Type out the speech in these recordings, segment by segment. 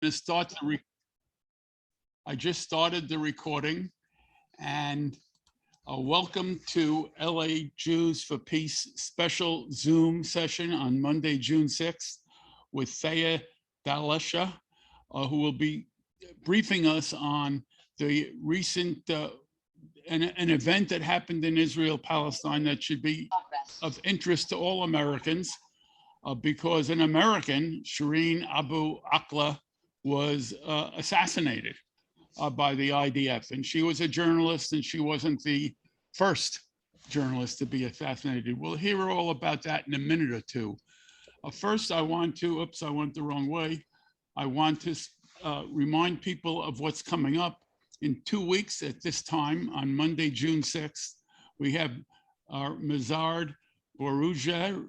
I just started the recording, and welcome to LA Jews for Peace special Zoom session on Monday, June 6th with Thea Dallasheh, who will be briefing us on the recent an event that happened in Israel, Palestine that should be of interest to all Americans, because an American, Shireen Abu Akleh, was assassinated by the IDF. And she was a journalist, and she wasn't the first journalist to be assassinated. We'll hear all about that in a minute or two. First, I want to, I went the wrong way. I want to remind people of what's coming up. In 2 weeks at this time, on Monday, June 6th, we have our Mizard Barojdi,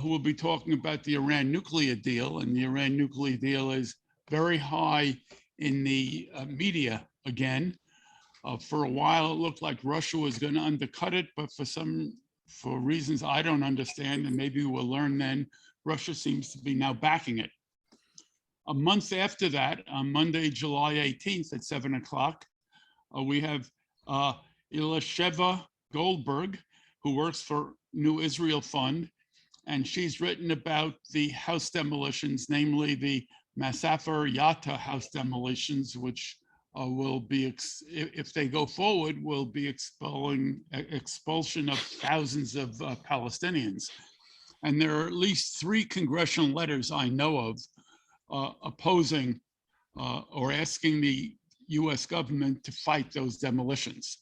who will be talking about the Iran nuclear deal. And the Iran nuclear deal is very high in the media again. For a while, it looked like Russia was going to undercut it, but for reasons I don't understand, and maybe we'll learn then, Russia seems to be now backing it. A month after that, on Monday, July 18th at 7 o'clock, we have Elisheva Goldberg, who works for New Israel Fund, and she's written about the house demolitions, namely the Masafer Yatta house demolitions, which will be, if they go forward, will be expulsion of thousands of Palestinians. And there are at least 3 congressional letters I know of opposing or asking the US government to fight those demolitions.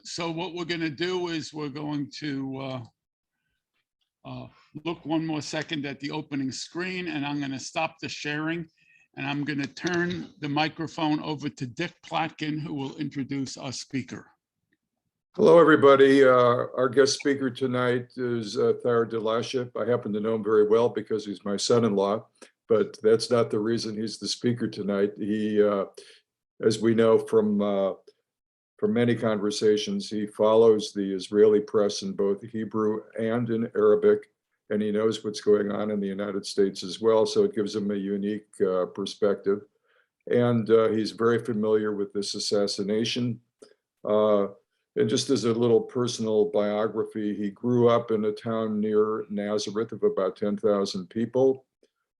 So what we're going to do is we're going to look one more second at the opening screen, and I'm going to stop the sharing, and I'm going to turn the microphone over to Dick Platkin, who will introduce our speaker. Hello, everybody. Our guest speaker tonight is Dallasheh. I happen to know him very well because he's my son-in-law, but that's not the reason he's the speaker tonight. He, as we know from many conversations, he follows the Israeli press in both Hebrew and in Arabic, and he knows what's going on in the United States as well, so it gives him a unique perspective. And he's very familiar with this assassination. And just as a little personal biography, he grew up in a town near Nazareth of about 10,000 people.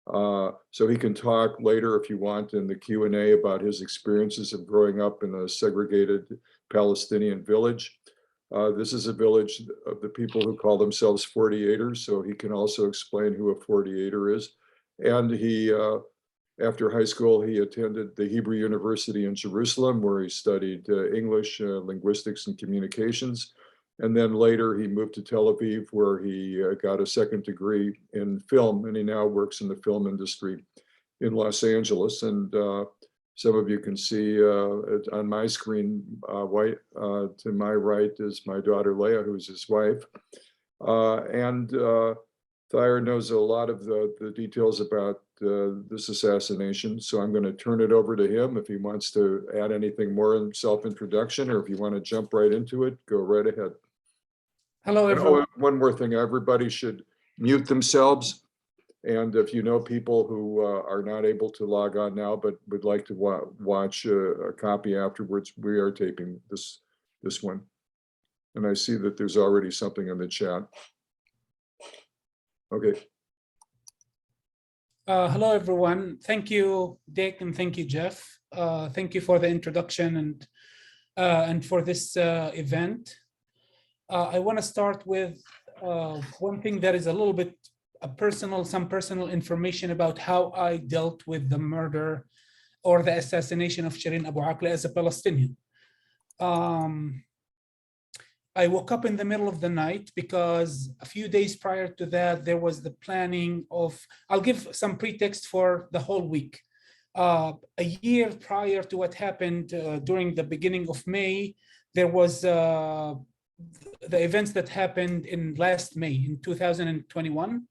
So he can talk later if you want in the Q&A about his experiences of growing up in a segregated Palestinian village. This is a village of the people who call themselves 48ers, so he can also explain who a 48er is. And he, after high school, he attended the Hebrew University in Jerusalem, where he studied English, linguistics, and communications. And then later he moved to Tel Aviv, where he got a second degree in film, and he now works in the film industry in Los Angeles. And some of you can see on my screen, to my right is my daughter Leah, who's his wife. Thayer knows a lot of the details about this assassination, so I'm going to turn it over to him if he wants to add anything more in self-introduction, or if you want to jump right into it, go right ahead. Hello, everyone. One more thing, everybody should mute themselves. And if you know people who are not able to log on now, but would like to watch a copy afterwards, we are taping this one. And I see that there's already something in the chat. Okay. Hello, everyone. Thank you, Dick, and thank you, Jeff. Thank you for the introduction and for this event. I want to start with one thing that is a little bit some personal information about how I dealt with the murder or the assassination of Shireen Abu Akleh as a Palestinian. I woke up in the middle of the night because a few days prior to that, there was the planning of, I'll give some pretext for the whole week. A year prior to what happened during the beginning of May, there was the events that happened in last May in 2021,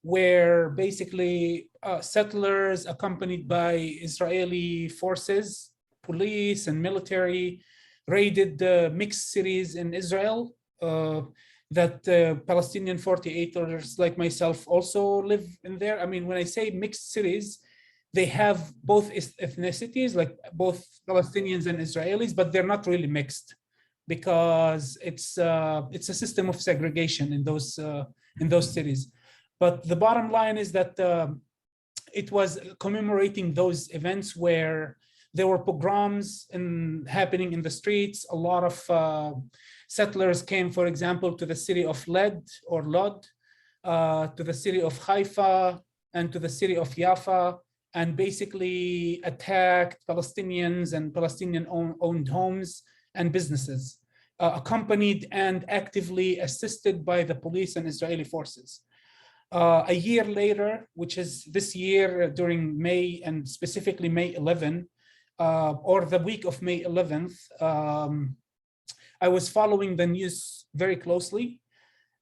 where basically settlers accompanied by Israeli forces, police and military raided the mixed cities in Israel, that Palestinian 48ers like myself also live in there. I mean, when I say mixed cities, they have both ethnicities, like both Palestinians and Israelis, but they're not really mixed because it's a system of segregation in those cities. But the bottom line is that it was commemorating those events where there were pogroms happening in the streets. A lot of settlers came, for example, to the city of Lod, to the city of Haifa, and to the city of Jaffa, and basically attacked Palestinians and Palestinian-owned homes and businesses, accompanied and actively assisted by the police and Israeli forces. A year later, which is this year during May, and specifically May 11, or the week of May 11th, I was following the news very closely,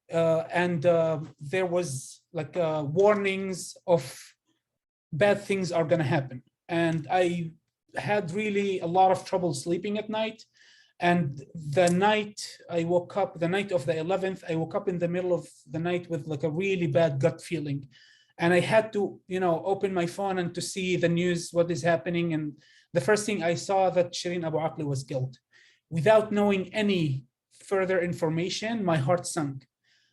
and there was like warnings of bad things are going to happen. And I had really a lot of trouble sleeping at night. And the night I woke up, the night of the 11th, I woke up in the middle of the night with like a really bad gut feeling. And I had to, open my phone and to see the news, what is happening. And the first thing I saw that Shireen Abu Akleh was killed. Without knowing any further information, my heart sunk.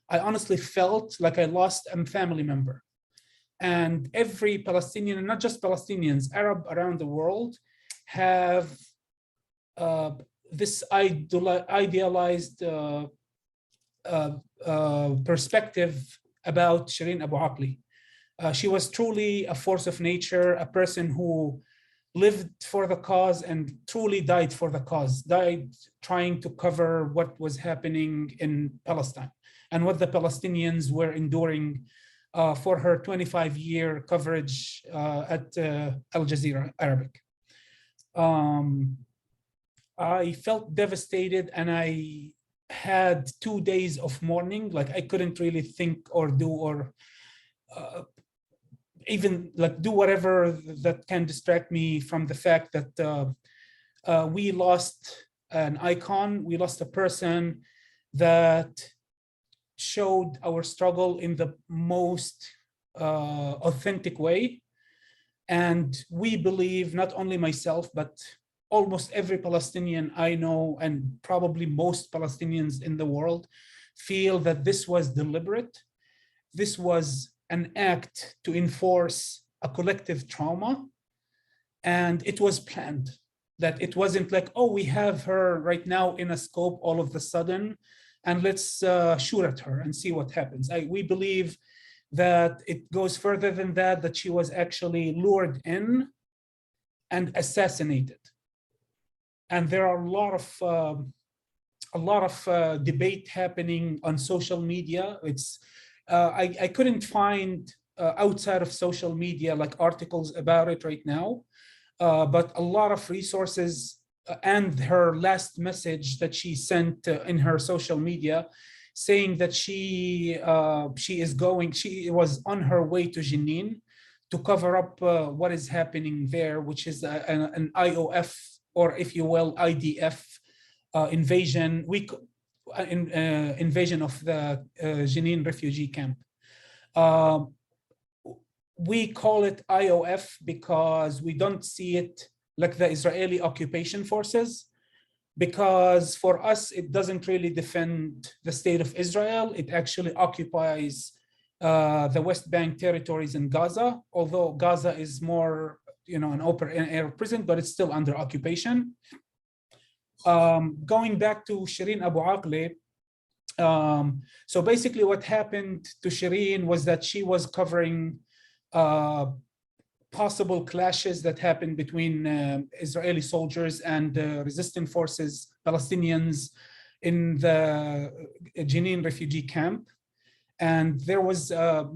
I honestly felt like I lost a family member. And every Palestinian, and not just Palestinians, Arab around the world have this idealized perspective about Shireen Abu Akleh. She was truly a force of nature, a person who lived for the cause and truly died for the cause, died trying to cover what was happening in Palestine and what the Palestinians were enduring for her 25-year coverage at Al Jazeera Arabic. I felt devastated, and I had 2 days of mourning. Like I couldn't really think or do or even like do whatever that can distract me from the fact that we lost an icon. We lost a person that showed our struggle in the most authentic way. And we believe, not only myself, but almost every Palestinian I know, and probably most Palestinians in the world, feel that this was deliberate. This was an act to enforce a collective trauma, and it was planned. That it wasn't like, oh, we have her right now in a scope all of a sudden, and let's shoot at her and see what happens. We believe that it goes further than that, that she was actually lured in and assassinated. And there are a lot of debate happening on social media. It's I couldn't find outside of social media like articles about it right now, but a lot of resources and her last message that she sent in her social media, saying that she was on her way to Jenin to cover up what is happening there, which is an IOF, or if you will, IDF invasion. Invasion of the Jenin refugee camp. We call it IOF because we don't see it like the Israeli occupation forces, because for us, it doesn't really defend the state of Israel. It actually occupies the West Bank territories in Gaza, although Gaza is more, an open air prison, but it's still under occupation. Going back to Shireen Abu Akleh, so basically what happened to Shireen was that she was covering possible clashes that happened between Israeli soldiers and resistance forces, Palestinians, in the Jenin refugee camp. And there was a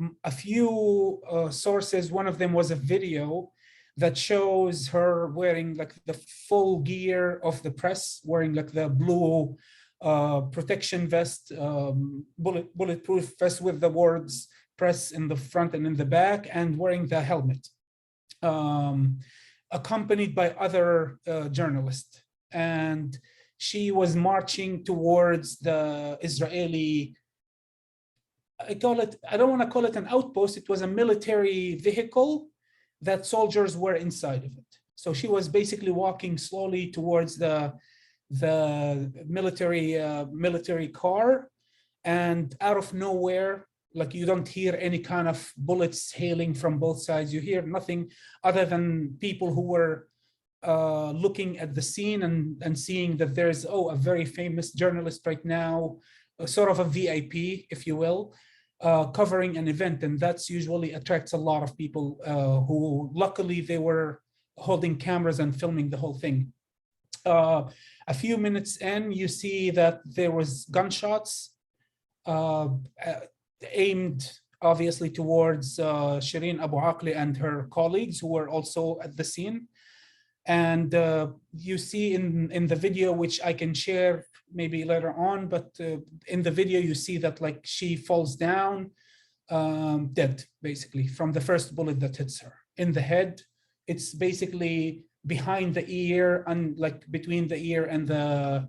few sources. One of them was a video that shows her wearing like the full gear of the press, wearing like the blue protection vest, bulletproof vest with the words press in the front and in the back, and wearing the helmet, accompanied by other journalists. And she was marching towards the Israeli I don't want to call it an outpost. It was a military vehicle that soldiers were inside of it. So she was basically walking slowly towards the military car, and out of nowhere, like you don't hear any kind of bullets hailing from both sides. You hear nothing other than people who were looking at the scene and seeing that there's a very famous journalist right now, sort of a VIP, if you will, covering an event, and that's usually attracts a lot of people who luckily they were holding cameras and filming the whole thing. A few minutes in, you see that there was gunshots aimed obviously towards Shireen Abu Akleh and her colleagues who were also at the scene. And you see in the video, which I can share maybe later on, but in the video you see that like she falls down dead, basically, from the first bullet that hits her in the head. It's basically behind the ear and like between the ear and the,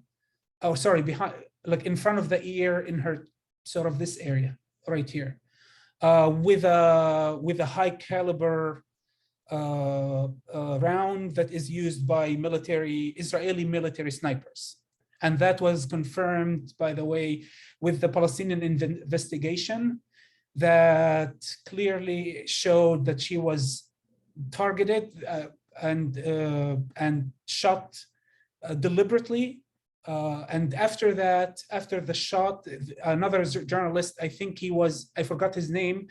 oh, sorry, behind, like in front of the ear in her sort of this area right here, with a high caliber round that is used by Israeli military snipers. And that was confirmed, by the way, with the Palestinian investigation that clearly showed that she was targeted and shot deliberately. And after that, after the shot, another journalist, I think I forgot his name,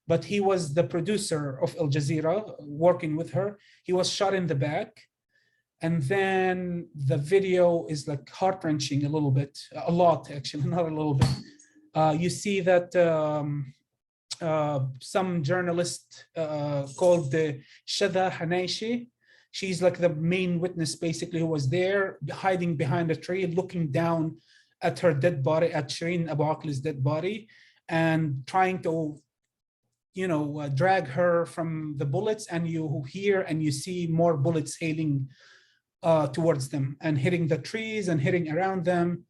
but he was the producer of Al Jazeera working with her. He was shot in the back. And then the video is like heart-wrenching a little bit, a lot actually, not a little bit. You see that some journalist called Shada Hanaishi, she's like the main witness basically, who was there hiding behind a tree, looking down at her dead body, at Shireen Abu Akleh's dead body, and trying to, drag her from the bullets. And you hear and you see more bullets hailing towards them and hitting the trees and hitting around them.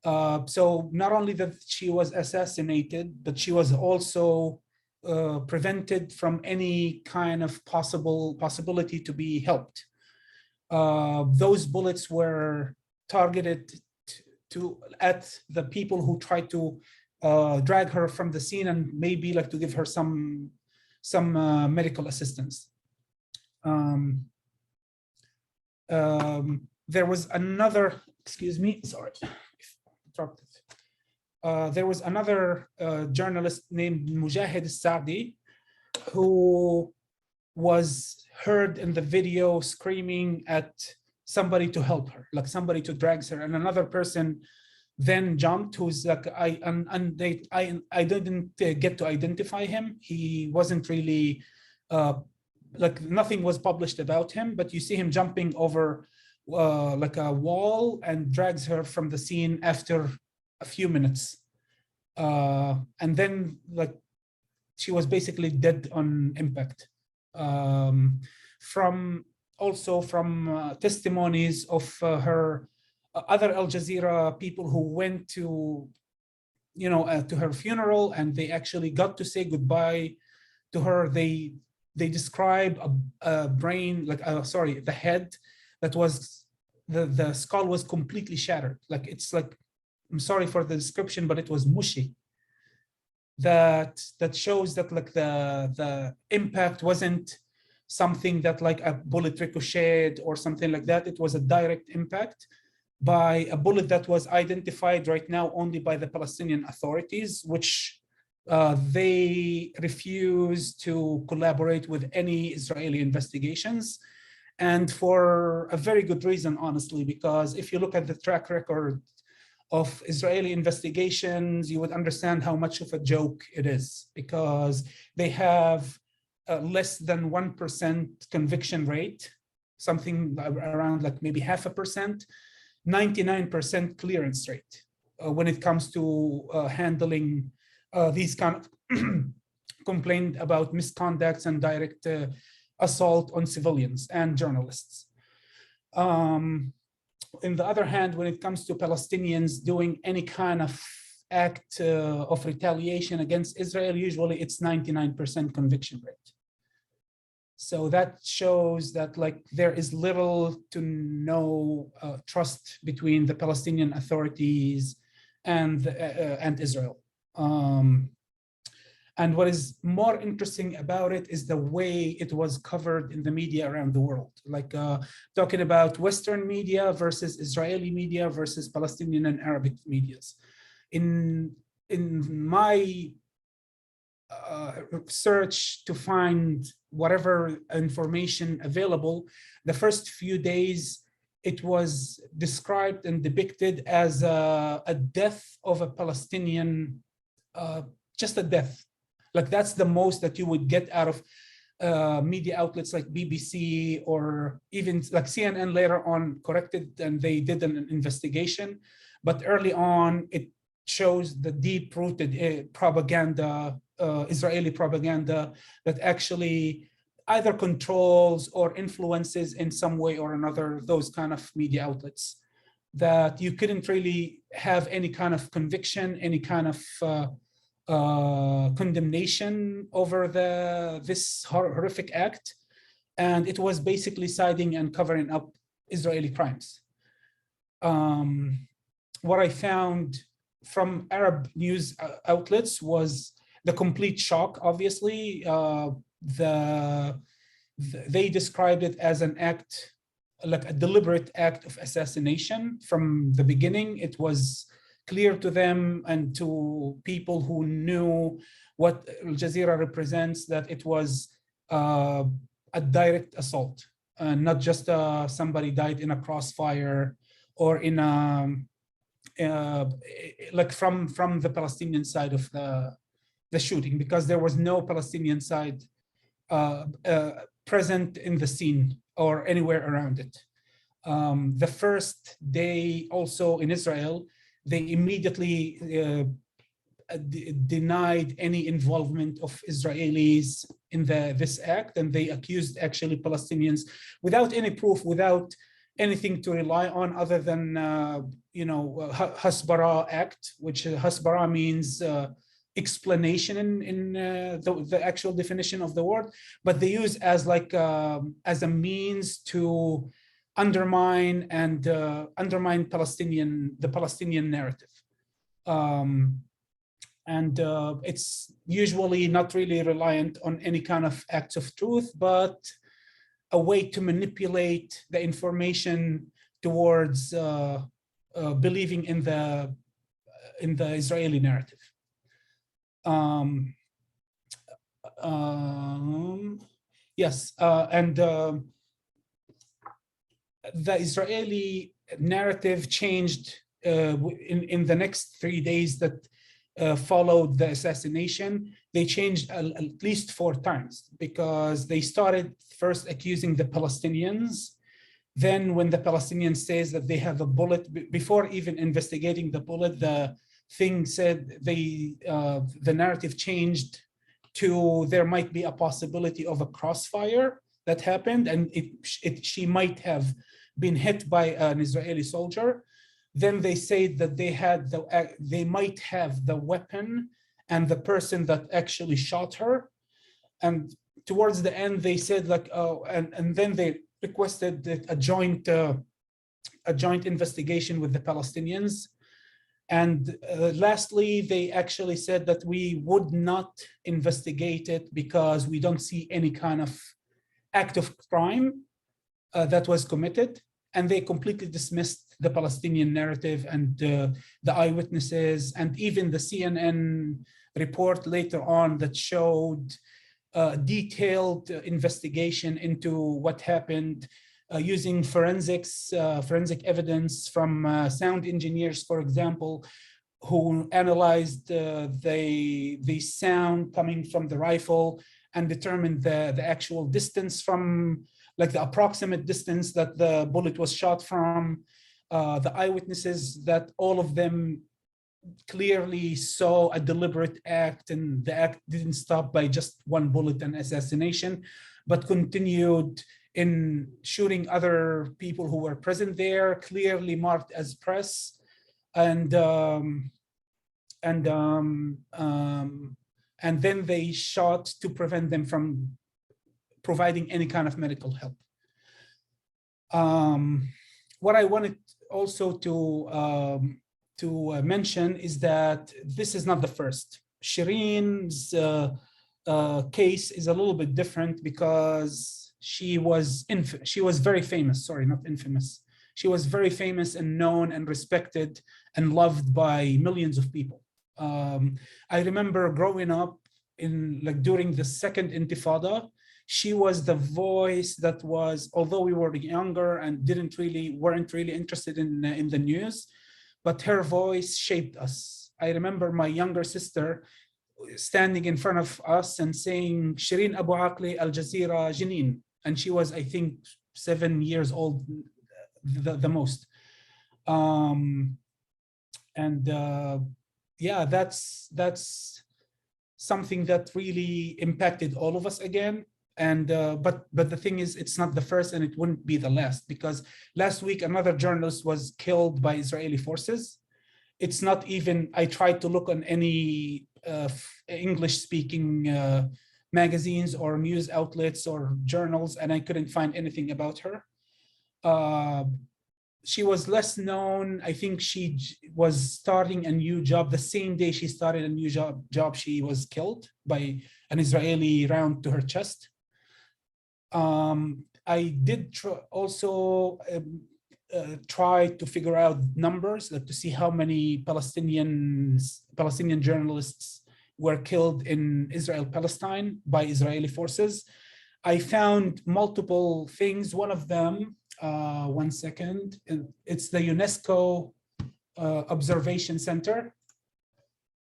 So not only that she was assassinated, but she was also prevented from any kind of possibility to be helped. Those bullets were targeted at the people who tried to drag her from the scene and maybe like to give her some medical assistance. There was another, excuse me, sorry, dropped it. There was another journalist named Mujahid Saadi who was heard in the video screaming at somebody to help her, like somebody to drag her, and another person then jumped, who's like, I didn't get to identify him. He wasn't really like, nothing was published about him, but you see him jumping over like a wall and drags her from the scene after a few minutes. And then like she was basically dead on impact. From testimonies of her other Al Jazeera people who went to, to her funeral, and they actually got to say goodbye to her. They describe a brain, like, the head that was, the skull was completely shattered. Like, it's like, I'm sorry for the description, but it was mushy. That shows that like the impact wasn't something that like a bullet ricocheted or something like that. It was a direct impact by a bullet that was identified right now only by the Palestinian authorities, which they refuse to collaborate with any Israeli investigations. And for a very good reason, honestly, because if you look at the track record of Israeli investigations, you would understand how much of a joke it is, because they have less than 1% conviction rate, something around like maybe 0.5%, 99% clearance rate when it comes to handling these kind of complaint about misconducts and direct assault on civilians and journalists. On the other hand, when it comes to Palestinians doing any kind of act of retaliation against Israel, usually it's 99% conviction rate. So that shows that like there is little to no trust between the Palestinian authorities and Israel. And what is more interesting about it is the way it was covered in the media around the world, like talking about Western media versus Israeli media versus Palestinian and Arabic medias. In my search to find whatever information available, the first few days, it was described and depicted as a death of a Palestinian, just a death. Like that's the most that you would get out of media outlets like BBC or even like CNN later on corrected and they did an investigation. But early on, it shows the deep-rooted propaganda, Israeli propaganda that actually either controls or influences in some way or another those kind of media outlets, that you couldn't really have any kind of conviction, any kind of condemnation over this horrific act. And it was basically siding and covering up Israeli crimes. What I found from Arab news outlets was the complete shock, obviously. They described it as an act, like a deliberate act of assassination from the beginning. It was clear to them and to people who knew what Al Jazeera represents that it was a direct assault, not just somebody died in a crossfire or in a like from the Palestinian side of the shooting, because there was no Palestinian side present in the scene or anywhere around it. The first day also in Israel, they immediately denied any involvement of Israelis in this act, and they accused actually Palestinians without any proof, without anything to rely on other than Hasbara Act, which Hasbara means explanation in the actual definition of the word, but they use as like as a means to undermine the Palestinian narrative. It's usually not really reliant on any kind of acts of truth, but a way to manipulate the information towards believing in the Israeli narrative. Yes, and the Israeli narrative changed in the next 3 days that followed the assassination. They changed at least 4 times, because they started first accusing the Palestinians. Then when the Palestinian says that they have a bullet, before even investigating the bullet, the thing said the narrative changed to there might be a possibility of a crossfire that happened, and she might have been hit by an Israeli soldier. Then they say that they might have the weapon and the person that actually shot her. And towards the end, they said like, oh, and then they requested a joint investigation with the Palestinians. And lastly, they actually said that we would not investigate it because we don't see any kind of act of crime that was committed. And they completely dismissed the Palestinian narrative and the eyewitnesses, and even the CNN report later on that showed detailed investigation into what happened using forensic evidence from sound engineers, for example, who analyzed the sound coming from the rifle and determined the actual distance from, like the approximate distance that the bullet was shot from. The eyewitnesses, that all of them clearly saw a deliberate act, and the act didn't stop by just one bullet and assassination, but continued in shooting other people who were present there, clearly marked as press. And and then they shot to prevent them from providing any kind of medical help. What I wanted also to mention is that this is not the first. Shireen's case is a little bit different because she was very famous. Sorry, not infamous. She was very famous and known and respected and loved by millions of people. I remember growing up during the second Intifada. She was the voice that was, although we were younger and weren't really interested in the news, but her voice shaped us. I remember my younger sister standing in front of us and saying, Shireen Abu Akleh, Al Jazeera, Janine. And she was, I think, 7 years old, the most. Yeah, that's something that really impacted all of us again. And but the thing is, it's not the first, and it wouldn't be the last, because last week another journalist was killed by Israeli forces. It's not even, I tried to look on any English-speaking magazines or news outlets or journals, and I couldn't find anything about her. She was less known. I think she was starting a new job. The same day she started a new job, she was killed by an Israeli round to her chest. I did also try to figure out numbers, to see how many Palestinian journalists were killed in Israel-Palestine by Israeli forces. I found multiple things. One of them, one second, it's the UNESCO Observation Center.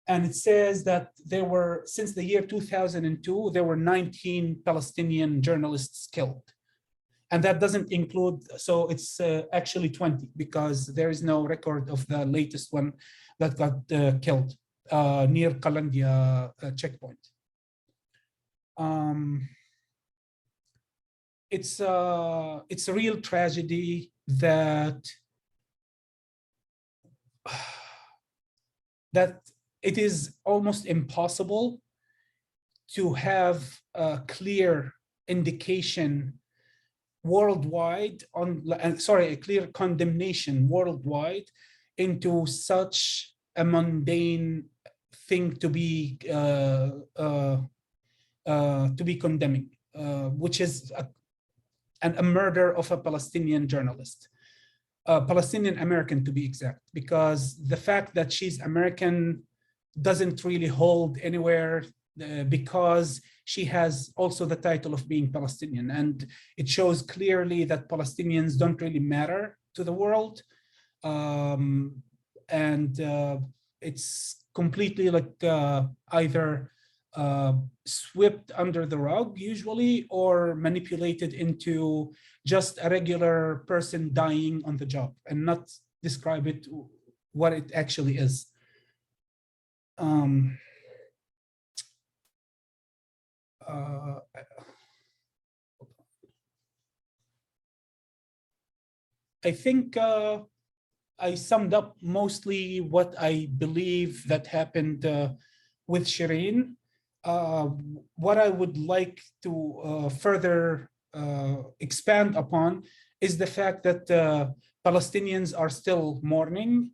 And it says that there were, since the year 2002, there were 19 Palestinian journalists killed. And that doesn't include, so it's actually 20, because there is no record of the latest one that got killed near Qalandia checkpoint. It's a real tragedy that it is almost impossible to have a clear indication worldwide a clear condemnation worldwide into such a mundane thing to be condemning, which is a murder of a Palestinian journalist, Palestinian American to be exact, because the fact that she's American doesn't really hold anywhere, because she has also the title of being Palestinian, and it shows clearly that Palestinians don't really matter to the world, and it's completely either swept under the rug usually, or manipulated into just a regular person dying on the job, and not describe it what it actually is. I think I summed up mostly what I believe that happened with Shireen. What I would like to further expand upon is the fact that Palestinians are still mourning.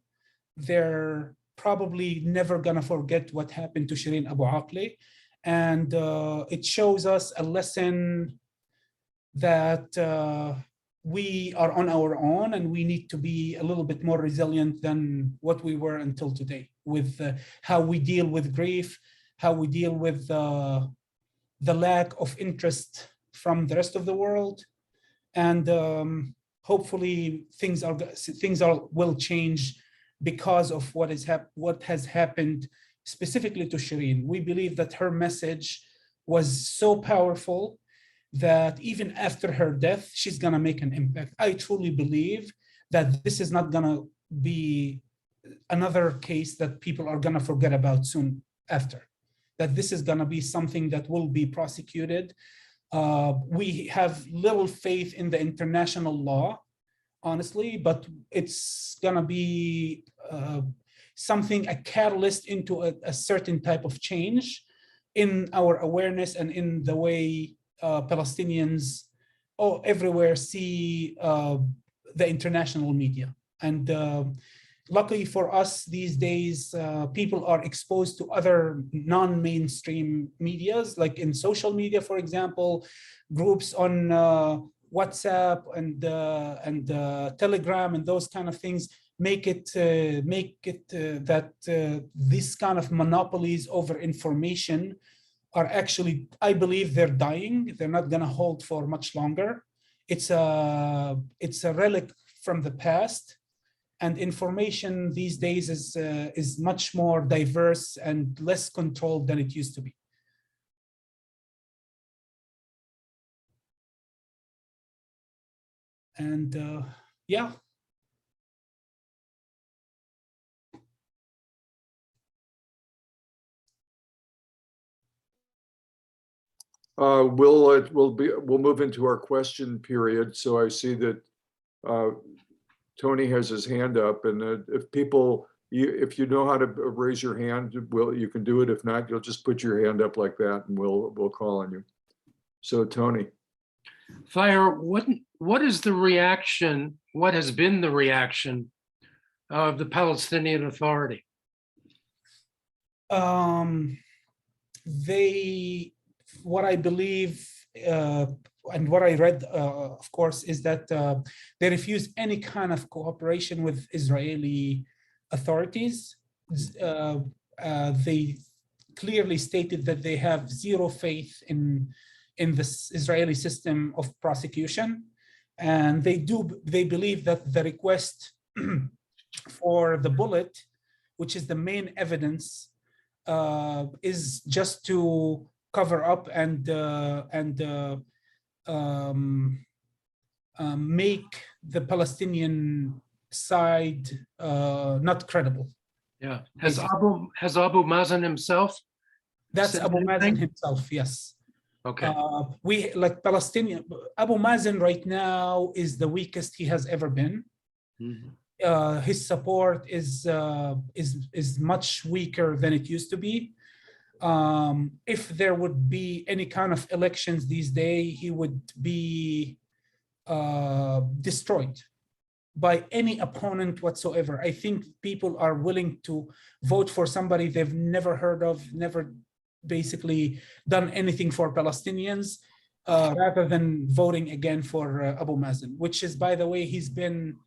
They're probably never gonna forget what happened to Shireen Abu Akleh. And it shows us a lesson that we are on our own, and we need to be a little bit more resilient than what we were until today, with how we deal with grief, how we deal with the lack of interest from the rest of the world. And hopefully things will change because of what has happened specifically to Shireen. We believe that her message was so powerful that even after her death, she's gonna make an impact. I truly believe that this is not gonna be another case that people are gonna forget about soon after, that this is gonna be something that will be prosecuted. We have little faith in the international law, honestly, but it's gonna be something, a catalyst into a certain type of change in our awareness and in the way Palestinians everywhere see the international media. And luckily for us these days, people are exposed to other non-mainstream medias, like in social media, for example, groups on WhatsApp and Telegram and those kind of things make it that this kind of monopolies over information are actually, I believe they're dying. They're not going to hold for much longer. It's a relic from the past, and information these days is much more diverse and less controlled than it used to be. And yeah. We'll move into our question period. So I see that Tony has his hand up, and if you know how to raise your hand, you can do it. If not, you'll just put your hand up like that, and we'll call on you. So Tony. Fire, what is the reaction? What has been the reaction of the Palestinian Authority? What I believe and what I read, of course, is that they refuse any kind of cooperation with Israeli authorities. They clearly stated that they have zero faith in this Israeli system of prosecution, and they believe that the request for the bullet, which is the main evidence, is just to cover up and make the Palestinian side not credible. Yeah. Has Abu Mazen himself? That's said Abu anything? Mazen himself, yes. Okay. We, like Palestinian, Abu Mazen right now is the weakest he has ever been. Mhm. His support is much weaker than it used to be. If there would be any kind of elections these days, he would be destroyed by any opponent whatsoever. I think people are willing to vote for somebody they've never heard of, never basically done anything for Palestinians, rather than voting again for Abu Mazen, which is, by the way, he's been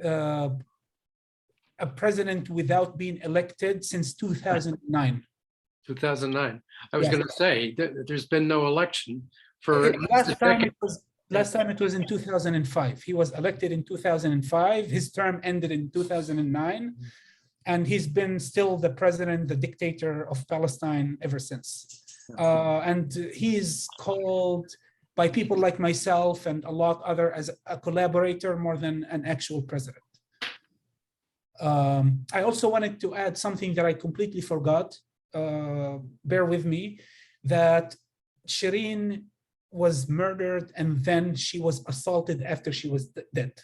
a president without being elected since 2009. 2009. I was Yes. going to say there's been no election for Last time it was in 2005. He was elected in 2005. His term ended in 2009, and he's been still the president, the dictator of Palestine ever since. And he's called by people like myself and a lot other as a collaborator more than an actual president. I also wanted to add something that I completely forgot. Bear with me, that Shireen was murdered and then she was assaulted after she was dead.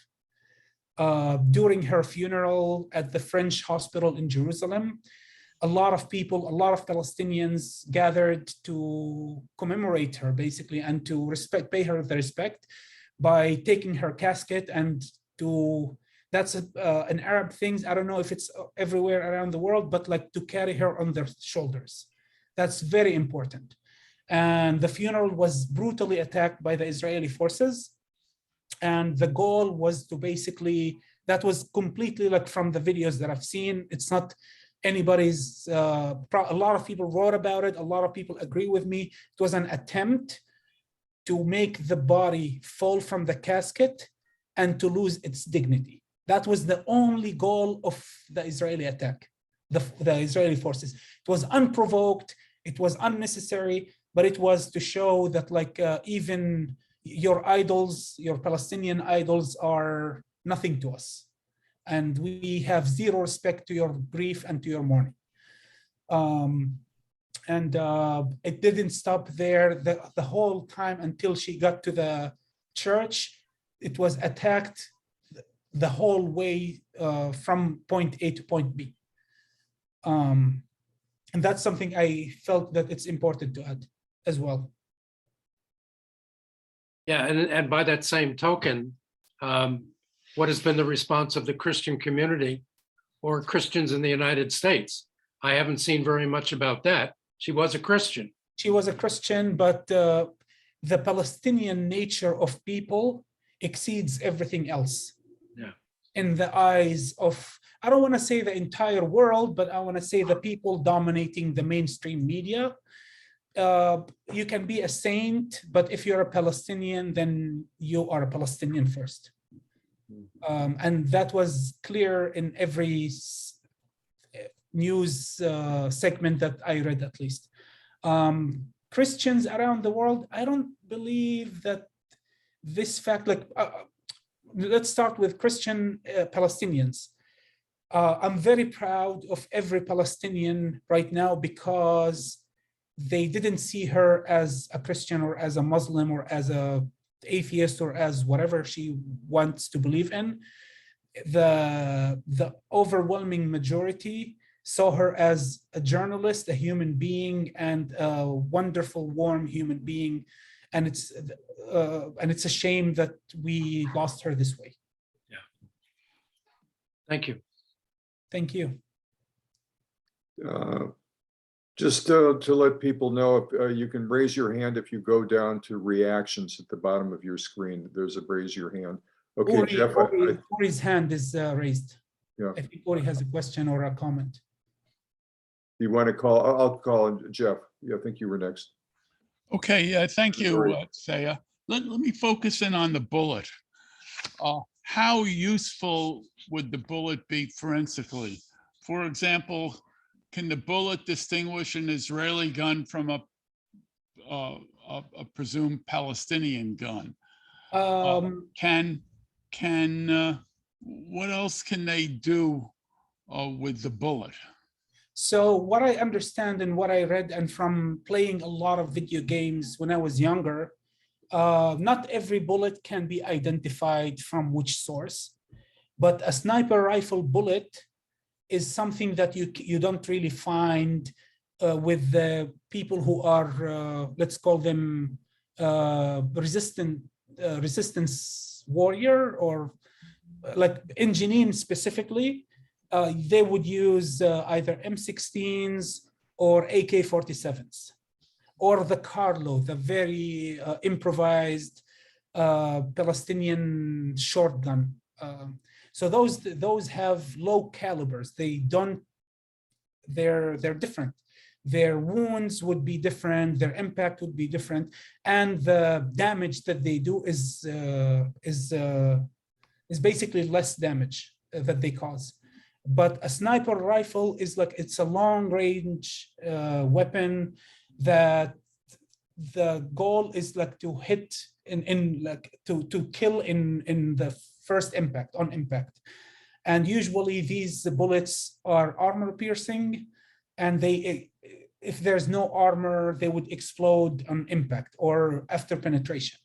During her funeral at the French hospital in Jerusalem, a lot of people, a lot of Palestinians gathered to commemorate her, basically, and to pay her the respect by taking her casket and that's an Arab thing. I don't know if it's everywhere around the world, but like to carry her on their shoulders. That's very important. And the funeral was brutally attacked by the Israeli forces. And the goal was to basically, that was completely, like, from the videos that I've seen, it's not anybody's, a lot of people wrote about it. A lot of people agree with me. It was an attempt to make the body fall from the casket and to lose its dignity. That was the only goal of the Israeli attack, the Israeli forces. It was unprovoked, it was unnecessary, but it was to show that, like, even your idols, your Palestinian idols, are nothing to us. And we have zero respect to your grief and to your mourning. It didn't stop there the whole time until she got to the church. It was attacked the whole way from point A to point B. And that's something I felt that it's important to add as well. Yeah, and by that same token, what has been the response of the Christian community or Christians in the United States? I haven't seen very much about that. She was a Christian. She was a Christian, but the Palestinian nature of people exceeds everything else. Yeah. In the eyes of, I don't want to say the entire world, but I want to say the people dominating the mainstream media. You can be a saint, but if you're a Palestinian, then you are a Palestinian first. And that was clear in every news segment that I read, at least. Christians around the world, I don't believe that this fact, like, let's start with Christian Palestinians. I'm very proud of every Palestinian right now because they didn't see her as a Christian or as a Muslim or as a atheist or as whatever she wants to believe in. The overwhelming majority saw her as a journalist, a human being, and a wonderful, warm human being. And it's a shame that we lost her this way. Yeah. Thank you. Thank you. Just to let people know, if you can raise your hand if you go down to reactions at the bottom of your screen. There's a raise your hand. Okay, Jeff. Uri's hand is raised. Yeah. I think Uri has a question or a comment. You want to call? I'll call him, Jeff. Yeah, I think you were next. Okay, yeah, thank you, Sorry. Saya. Let me focus in on the bullet. How useful would the bullet be forensically? For example, can the bullet distinguish an Israeli gun from a presumed Palestinian gun? What else can they do with the bullet? So what I understand and what I read, and from playing a lot of video games when I was younger, not every bullet can be identified from which source, but a sniper rifle bullet is something that you don't really find with the people who are, let's call them resistance warrior, or like in Jenin specifically. They would use either M16s or AK-47s, or the Carlo, the very improvised Palestinian shotgun. So those have low calibers. They're different. Their wounds would be different. Their impact would be different, and the damage that they do is basically less damage that they cause. But a sniper rifle is like, it's a long range weapon that the goal is like to hit in like to kill in the first impact, on impact. And usually these bullets are armor piercing, and if there's no armor, they would explode on impact or after penetration.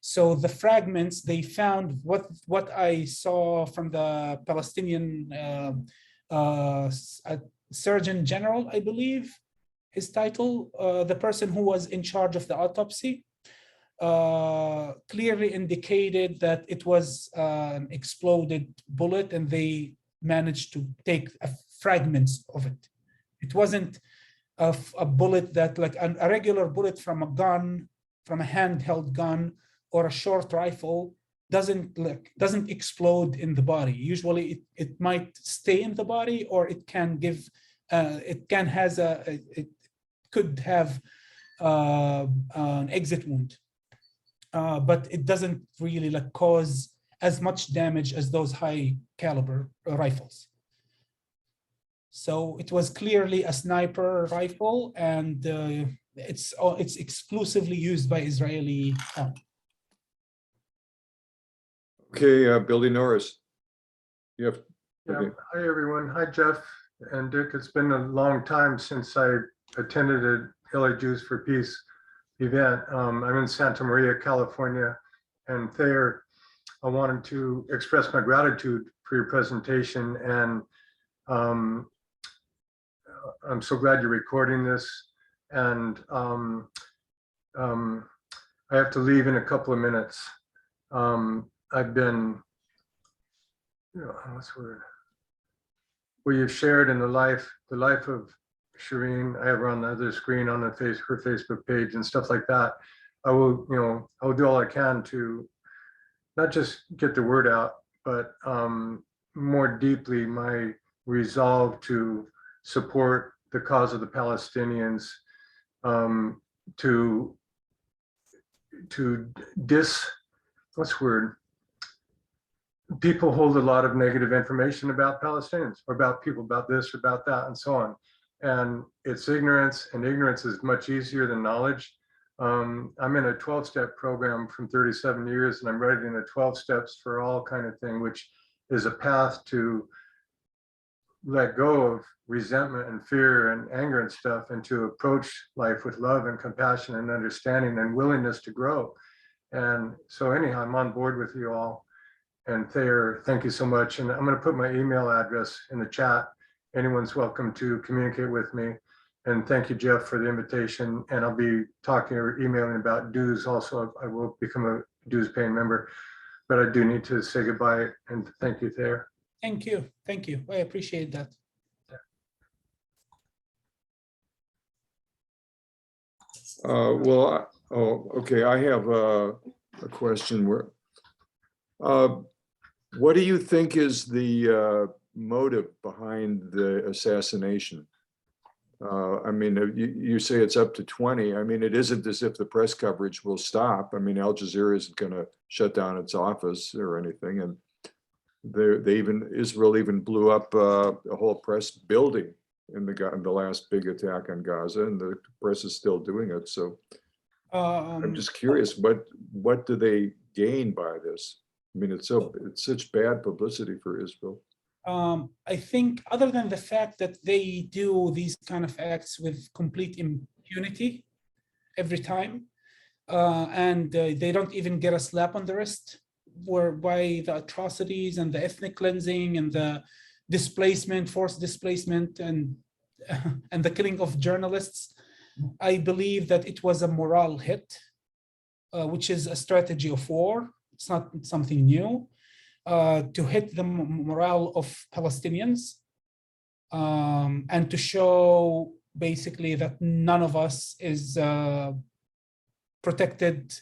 So the fragments they found, what I saw from the Palestinian Surgeon General, I believe his title, the person who was in charge of the autopsy, clearly indicated that it was an exploded bullet, and they managed to take fragments of it. It wasn't a bullet that, like a regular bullet from a gun, from a handheld gun or a short rifle, doesn't explode in the body. Usually it might stay in the body, or it can give, it could have an exit wound. But it doesn't really like cause as much damage as those high caliber rifles. So it was clearly a sniper rifle, and it's exclusively used by Israeli army. Okay, Billy Norris. You have. Yeah. Okay. Hi, everyone. Hi, Jeff and Dick. It's been a long time since I attended a LA Jews for Peace event. I'm in Santa Maria, California, and Thayer, I wanted to express my gratitude for your presentation, and I'm so glad you're recording this. And I have to leave in a couple of minutes. I've been, what's the word? Well, you've shared in the life of Shireen. I have her on the other screen on her Facebook page and stuff like that. I will do all I can to not just get the word out, but more deeply my resolve to support the cause of the Palestinians, to what's the word? People hold a lot of negative information about Palestinians or about people, about this, or about that, and so on. And it's ignorance, and ignorance is much easier than knowledge. I'm in a 12-step program from 37 years, and I'm writing a 12 steps for all kind of thing, which is a path to let go of resentment and fear and anger and stuff, and to approach life with love and compassion and understanding and willingness to grow. And so anyhow, I'm on board with you all. And Thayer, thank you so much. And I'm going to put my email address in the chat. Anyone's welcome to communicate with me. And thank you, Jeff, for the invitation. And I'll be talking or emailing about dues also. I will become a dues paying member, but I do need to say goodbye and thank you, Thayer. Thank you. Thank you. I appreciate that. Okay. I have a question. What do you think is the motive behind the assassination? I mean, you say it's up to 20. I mean, it isn't as if the press coverage will stop. I mean, Al Jazeera isn't going to shut down its office or anything. And Israel even blew up a whole press building in the last big attack on Gaza, and the press is still doing it. So I'm just curious, what do they gain by this? I mean, it's such bad publicity for Israel. I think other than the fact that they do these kind of acts with complete impunity every time, and they don't even get a slap on the wrist by the atrocities and the ethnic cleansing and the displacement, forced displacement, and the killing of journalists, I believe that it was a morale hit, which is a strategy of war. It's not something new. To hit the morale of Palestinians, and to show basically that none of us is protected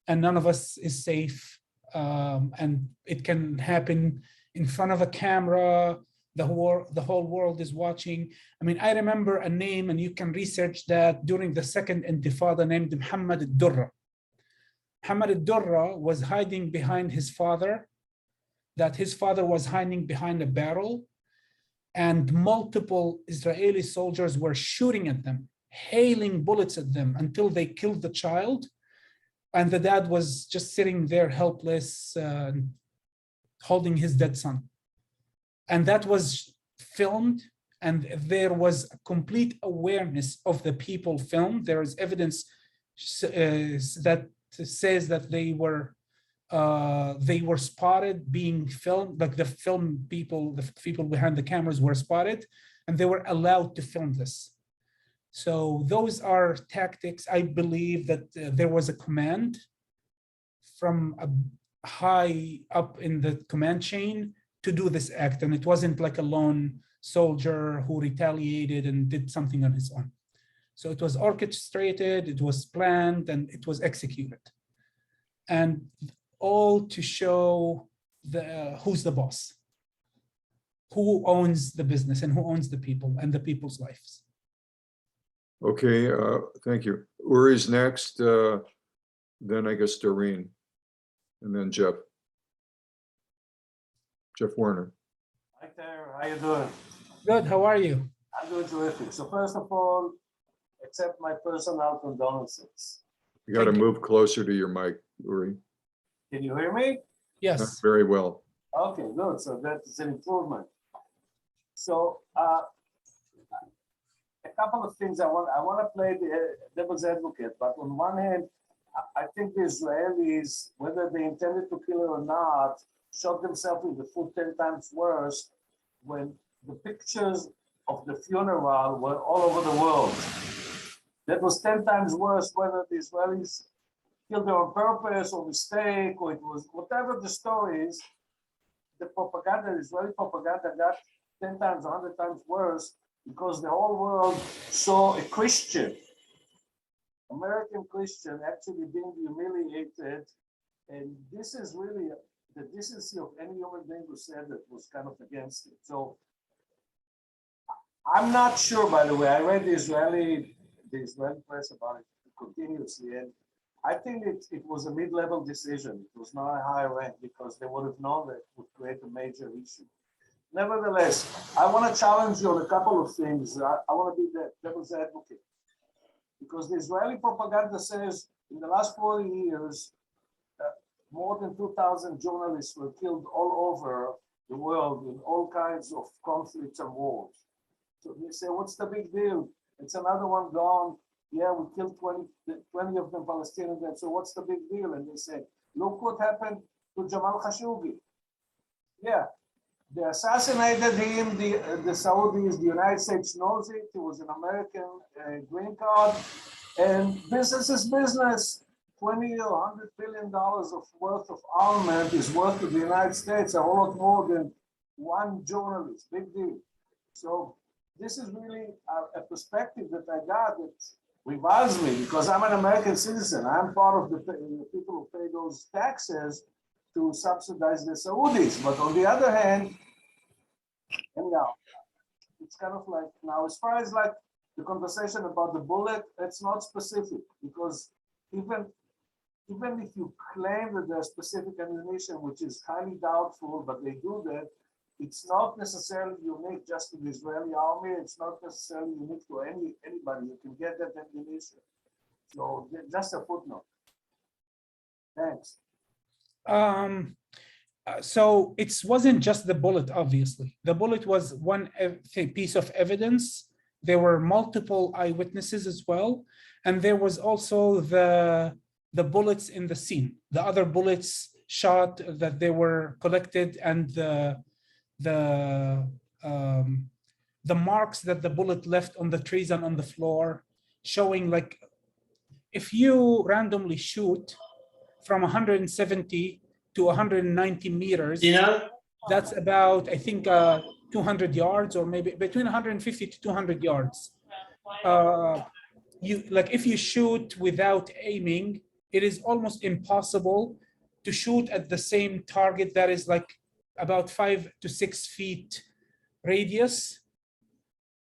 and none of us is safe, and it can happen in front of a camera. The whole world is watching. I mean, I remember a name, and you can research that, during the second Intifada, named Muhammad al-Durra. Muhammad al-Durra was hiding behind his father, that his father was hiding behind a barrel, and multiple Israeli soldiers were shooting at them, hailing bullets at them, until they killed the child. And the dad was just sitting there helpless, holding his dead son. And that was filmed, and there was a complete awareness of the people filmed. There is evidence that says that they were spotted being filmed, like the people behind the cameras were spotted, and they were allowed to film this. So those are tactics. I believe that there was a command from a high up in the command chain to do this act, and it wasn't like a lone soldier who retaliated and did something on his own. So it was orchestrated, it was planned, and it was executed. And all to show who's the boss, who owns the business, and who owns the people and the people's lives. Okay, thank you. Uri's next, then I guess Doreen, and then Jeff. Jeff Warner. Hi there, how you doing? Good, how are you? I'm doing terrific. So first of all, accept my personal condolences. You got to Thank you. move closer to your mic, Uri. Can you hear me? Not Yes. very well. Okay, good. So that is an improvement. So a couple of things I want to play the devil's advocate, but on one hand, I think the Israelis, whether they intended to kill her or not, shot themselves in the foot 10 times worse when the pictures of the funeral were all over the world. That was 10 times worse, whether the Israelis killed her on purpose or mistake, or it was whatever the story is. The propaganda, Israeli propaganda, got 10 times, 100 times worse because the whole world saw a Christian, American Christian, actually being humiliated. And this is really the decency of any human being who said that was kind of against it. So I'm not sure, by the way, I read the Israeli press about it continuously, and I think it was a mid-level decision. It was not a high rank because they would have known that it would create a major issue. Nevertheless, I want to challenge you on a couple of things. I want to be the devil's advocate because the Israeli propaganda says in the last 40 years, more than 2,000 journalists were killed all over the world in all kinds of conflicts and wars. So they say, what's the big deal? It's another one gone. Yeah, we killed 20 of them Palestinians. So what's the big deal? And they say, look what happened to Jamal Khashoggi. Yeah, they assassinated him. The Saudis, the United States knows it. He was an American green card. And business is business. 20 or 100 billion dollars of worth of armament is worth to the United States a whole lot more than one journalist. Big deal. So this is really a perspective that I got that revives me because I'm an American citizen. I'm part of the people who pay those taxes to subsidize the Saudis. But on the other hand, anyhow, it's kind of like now, as far as like the conversation about the bullet, it's not specific because even if you claim that there's specific ammunition, which is highly doubtful, but they do that, it's not necessarily unique just to the Israeli army. It's not necessarily unique to anybody. You can get that ammunition. So just a footnote. Thanks. So it wasn't just the bullet, obviously. The bullet was one piece of evidence. There were multiple eyewitnesses as well. And there was also the bullets in the scene, the other bullets shot that they were collected, and the marks that the bullet left on the trees and on the floor, showing like if you randomly shoot from 170 to 190 meters, that's about, I think, 200 yards, or maybe between 150 to 200 yards. If you shoot without aiming, it is almost impossible to shoot at the same target that is like about 5 to 6 feet radius,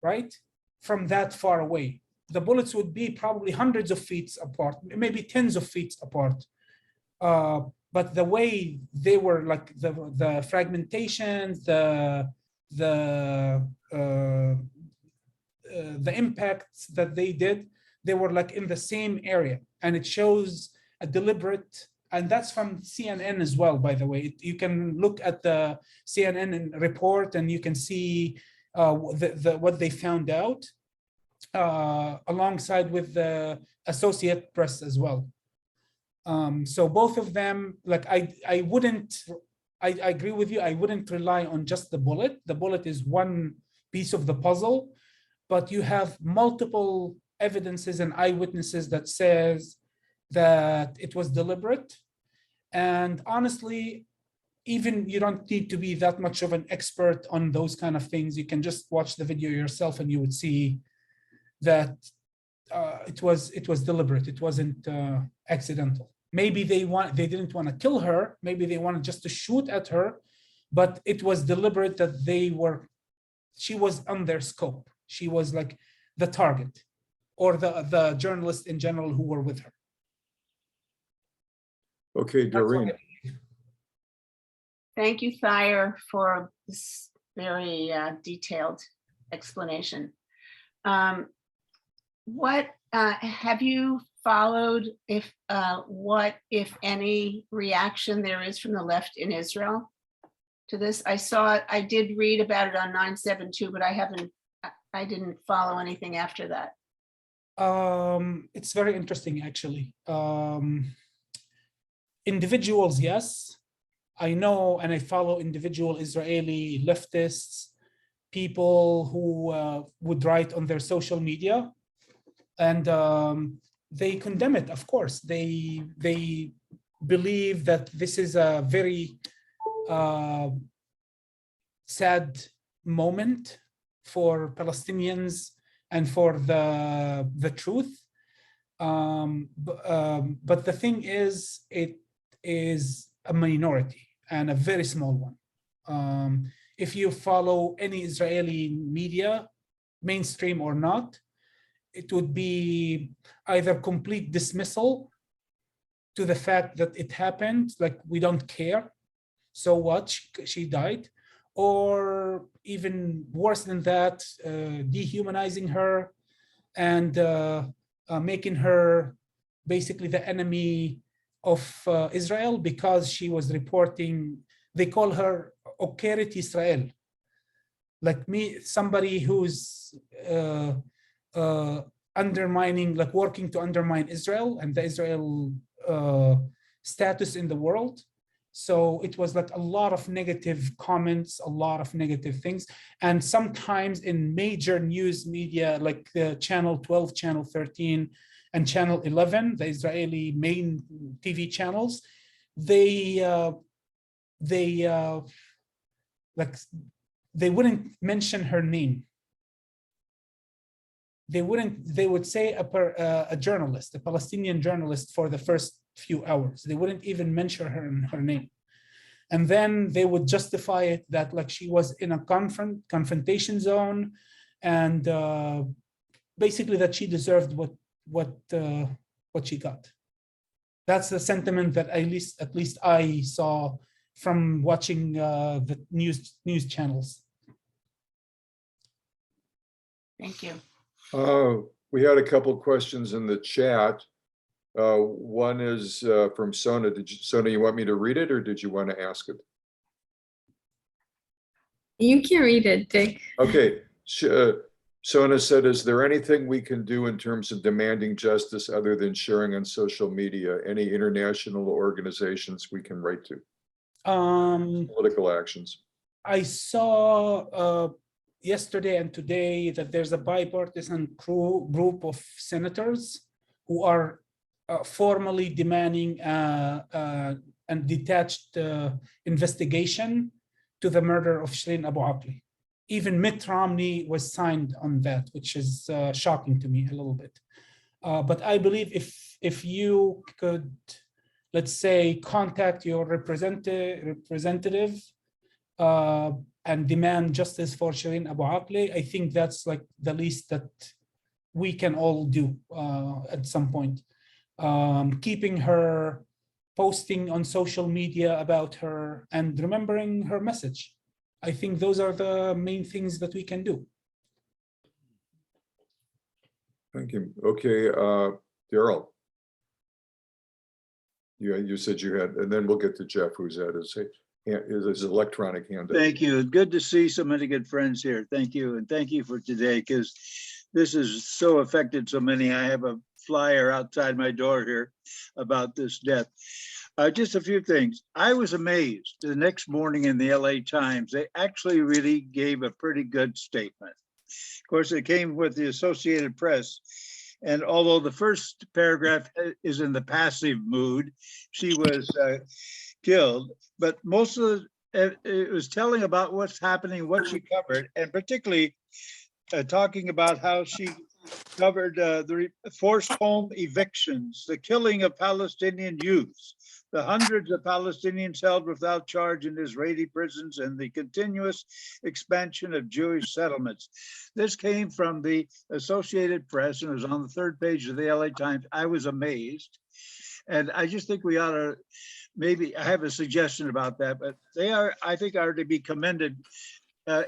right? From that far away. The bullets would be probably hundreds of feet apart, maybe tens of feet apart. But the way they were, like the fragmentation, the impacts that they did, they were like in the same area, and it shows a deliberate, and that's from CNN as well, by the way. You can look at the CNN report and you can see what they found out alongside with the Associated Press as well. So both of them, like I agree with you, I wouldn't rely on just the bullet. The bullet is one piece of the puzzle, but you have multiple evidences and eyewitnesses that says that it was deliberate. And honestly, even you don't need to be that much of an expert on those kind of things. You can just watch the video yourself and you would see that it was deliberate. It wasn't accidental. Maybe they didn't want to kill her. Maybe they wanted just to shoot at her, but it was deliberate that she was on their scope. She was like the target, or the journalists in general who were with her. Okay, Doreen. Thank you, Thayer, for this very detailed explanation. What have you followed, what, if any, reaction there is from the left in Israel to this? I did read about it on 972, but I didn't follow anything after that. It's very interesting, actually. Individuals, yes. I know, and I follow individual Israeli leftists people who would write on their social media, and they condemn it. Of course, they believe that this is a very sad moment for Palestinians and for the truth. But the thing is, it is a minority and a very small one. If you follow any Israeli media, mainstream or not, it would be either complete dismissal to the fact that it happened, like we don't care, so what, she died, or even worse than that, dehumanizing her and making her basically the enemy of Israel because she was reporting, they call her Okeret Israel, like me, somebody who's undermining, like working to undermine Israel and the Israel status in the world. So it was like a lot of negative comments, a lot of negative things. And sometimes in major news media, like Channel 12, Channel 13, and Channel 11, the Israeli main TV channels, they wouldn't mention her name. They would say a journalist, a Palestinian journalist, for the first few hours. They wouldn't even mention her name. And then they would justify it that like she was in a confrontation zone, and basically that she deserved what she got. That's the sentiment that at least I saw from watching the news channels. Thank you. We had a couple of questions in the chat. One is from Sona. Sona, you want me to read it, or did you want to ask it? You can read it, Dick. Okay. Sona said, is there anything we can do in terms of demanding justice other than sharing on social media? Any international organizations we can write to? Political actions. I saw yesterday and today that there's a bipartisan group of senators who are formally demanding a detached investigation to the murder of Shireen Abu Akleh. Even Mitt Romney was signed on that, which is shocking to me a little bit. But I believe if you could, let's say, contact your representative and demand justice for Shireen Abu Akleh, I think that's like the least that we can all do at some point. Keeping her, posting on social media about her, and remembering her message. I think those are the main things that we can do. Thank you. Okay, Daryl. You said you had, and then we'll get to Jeff, who's at his electronic hand. Thank you. Good to see so many good friends here. Thank you. And thank you for today, because this has so affected so many. I have a flyer outside my door here about this death. Just a few things. I was amazed. The next morning in the LA Times, they actually really gave a pretty good statement. Of course, it came with the Associated Press. And although the first paragraph is in the passive mood, she was killed, but most of it was telling about what's happening, what she covered, and particularly talking about how she covered the forced home evictions, the killing of Palestinian youths, the hundreds of Palestinians held without charge in Israeli prisons, and the continuous expansion of Jewish settlements. This came from the Associated Press and was on the third page of the LA Times. I was amazed. And I just think we ought to, maybe I have a suggestion about that, but they are, I think, are to be commended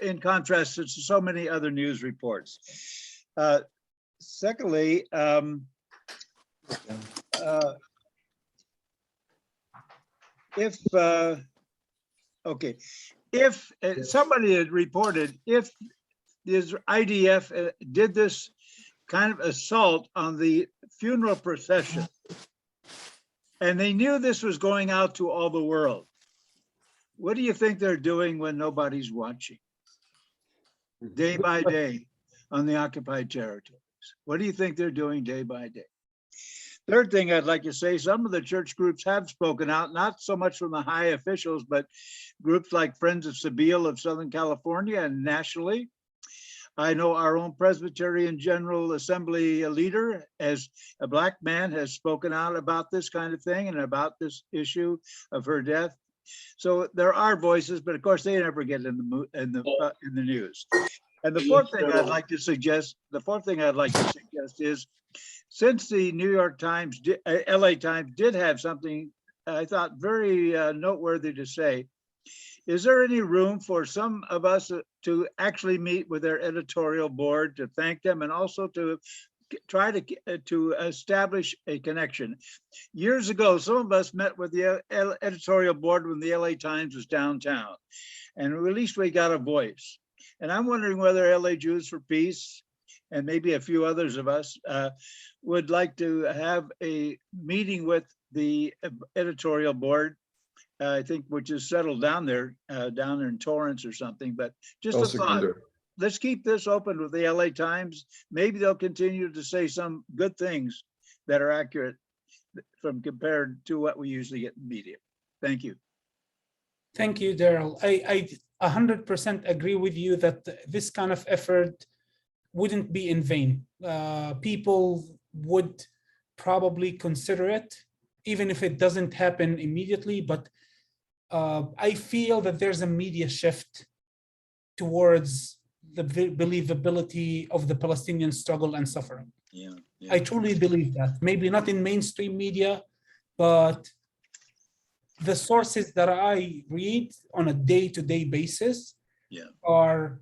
in contrast to so many other news reports. Secondly, if somebody had reported, if this IDF did this kind of assault on the funeral procession, and they knew this was going out to all the world, what do you think they're doing when nobody's watching? day by day on the occupied territories? What do you think they're doing day by day? Third thing I'd like to say, some of the church groups have spoken out, not so much from the high officials, but groups like Friends of Sabile of Southern California and nationally. I know our own Presbyterian General Assembly leader, as a Black man, has spoken out about this kind of thing and about this issue of her death. So there are voices, but of course they never get in the news. And the fourth thing I'd like to suggest, is, since the New York Times, LA Times did have something I thought very noteworthy to say, is there any room for some of us to actually meet with their editorial board to thank them and also to try to establish a connection? Years ago, some of us met with the editorial board when the LA Times was downtown, and at least we got a voice. And I'm wondering whether LA Jews for Peace and maybe a few others of us would like to have a meeting with the editorial board, I think, which is settled down there in Torrance or something, but just a thought. Let's keep this open with the LA Times. Maybe they'll continue to say some good things that are accurate from compared to what we usually get in media. Thank you. Thank you, Daryl. I 100% agree with you that this kind of effort wouldn't be in vain. People would probably consider it, even if it doesn't happen immediately. But I feel that there's a media shift towards the believability of the Palestinian struggle and suffering. Yeah. I truly believe that. Maybe not in mainstream media, but the sources that I read on a day-to-day basis are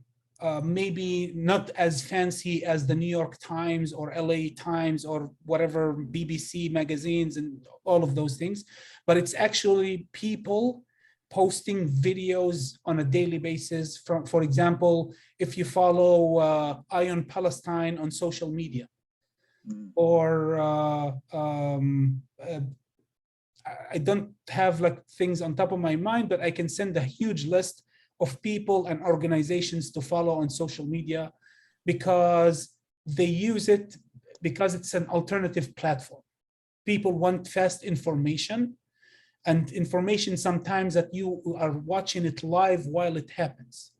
maybe not as fancy as the New York Times or LA Times or whatever, BBC magazines and all of those things, but it's actually people posting videos on a daily basis. From, for example, if you follow Eye on Palestine on social media, or I don't have like things on top of my mind, but I can send a huge list of people and organizations to follow on social media, because they use it because it's an alternative platform. People want fast information, and information sometimes that you are watching it live while it happens.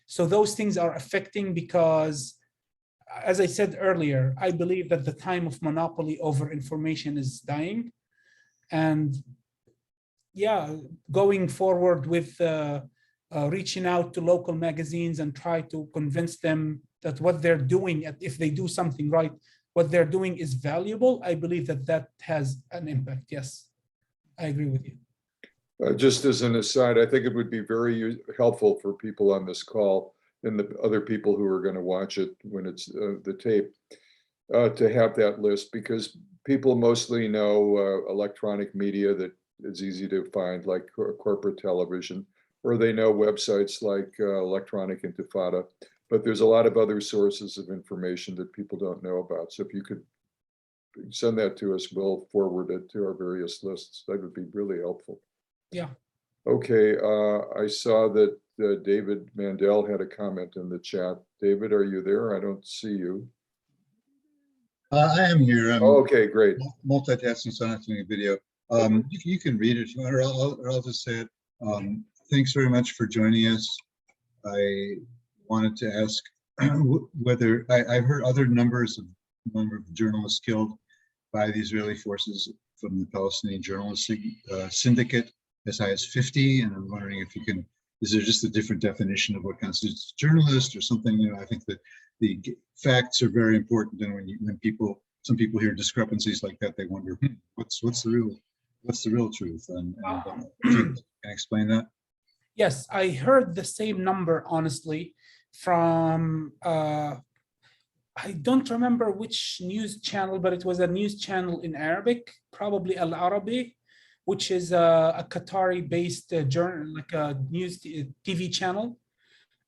So those things are affecting, because as I said earlier, I believe that the time of monopoly over information is dying. And yeah, going forward with reaching out to local magazines and try to convince them that what they're doing, if they do something right, what they're doing is valuable, I believe that that has an impact. Yes, I agree with you. Just as an aside, I think it would be very helpful for people on this call and the other people who are going to watch it when it's the tape to have that list, because people mostly know electronic media that is easy to find, like corporate television, or they know websites like Electronic Intifada, but there's a lot of other sources of information that people don't know about. So if you could send that to us, we'll forward it to our various lists. That would be really helpful. Yeah. Okay, I saw that David Mandel had a comment in the chat. David, are you there? I don't see you. I am here. Okay, great. Multitasking, so I'm not doing a video. You can read it if you want, or I'll just say it. Thanks very much for joining us. I wanted to ask whether I've heard other numbers of number of journalists killed by the Israeli forces from the Palestinian Journalist Syndicate, as high as 50, and I'm wondering if you can, is there just a different definition of what constitutes a journalist or something? You know, I think that the facts are very important, and when some people hear discrepancies like that, they wonder, what's the real truth? And if you can explain that. Yes, I heard the same number, honestly, from I don't remember which news channel, but it was a news channel in Arabic, probably Al Arabi, which is a Qatari-based journal, like a news TV channel,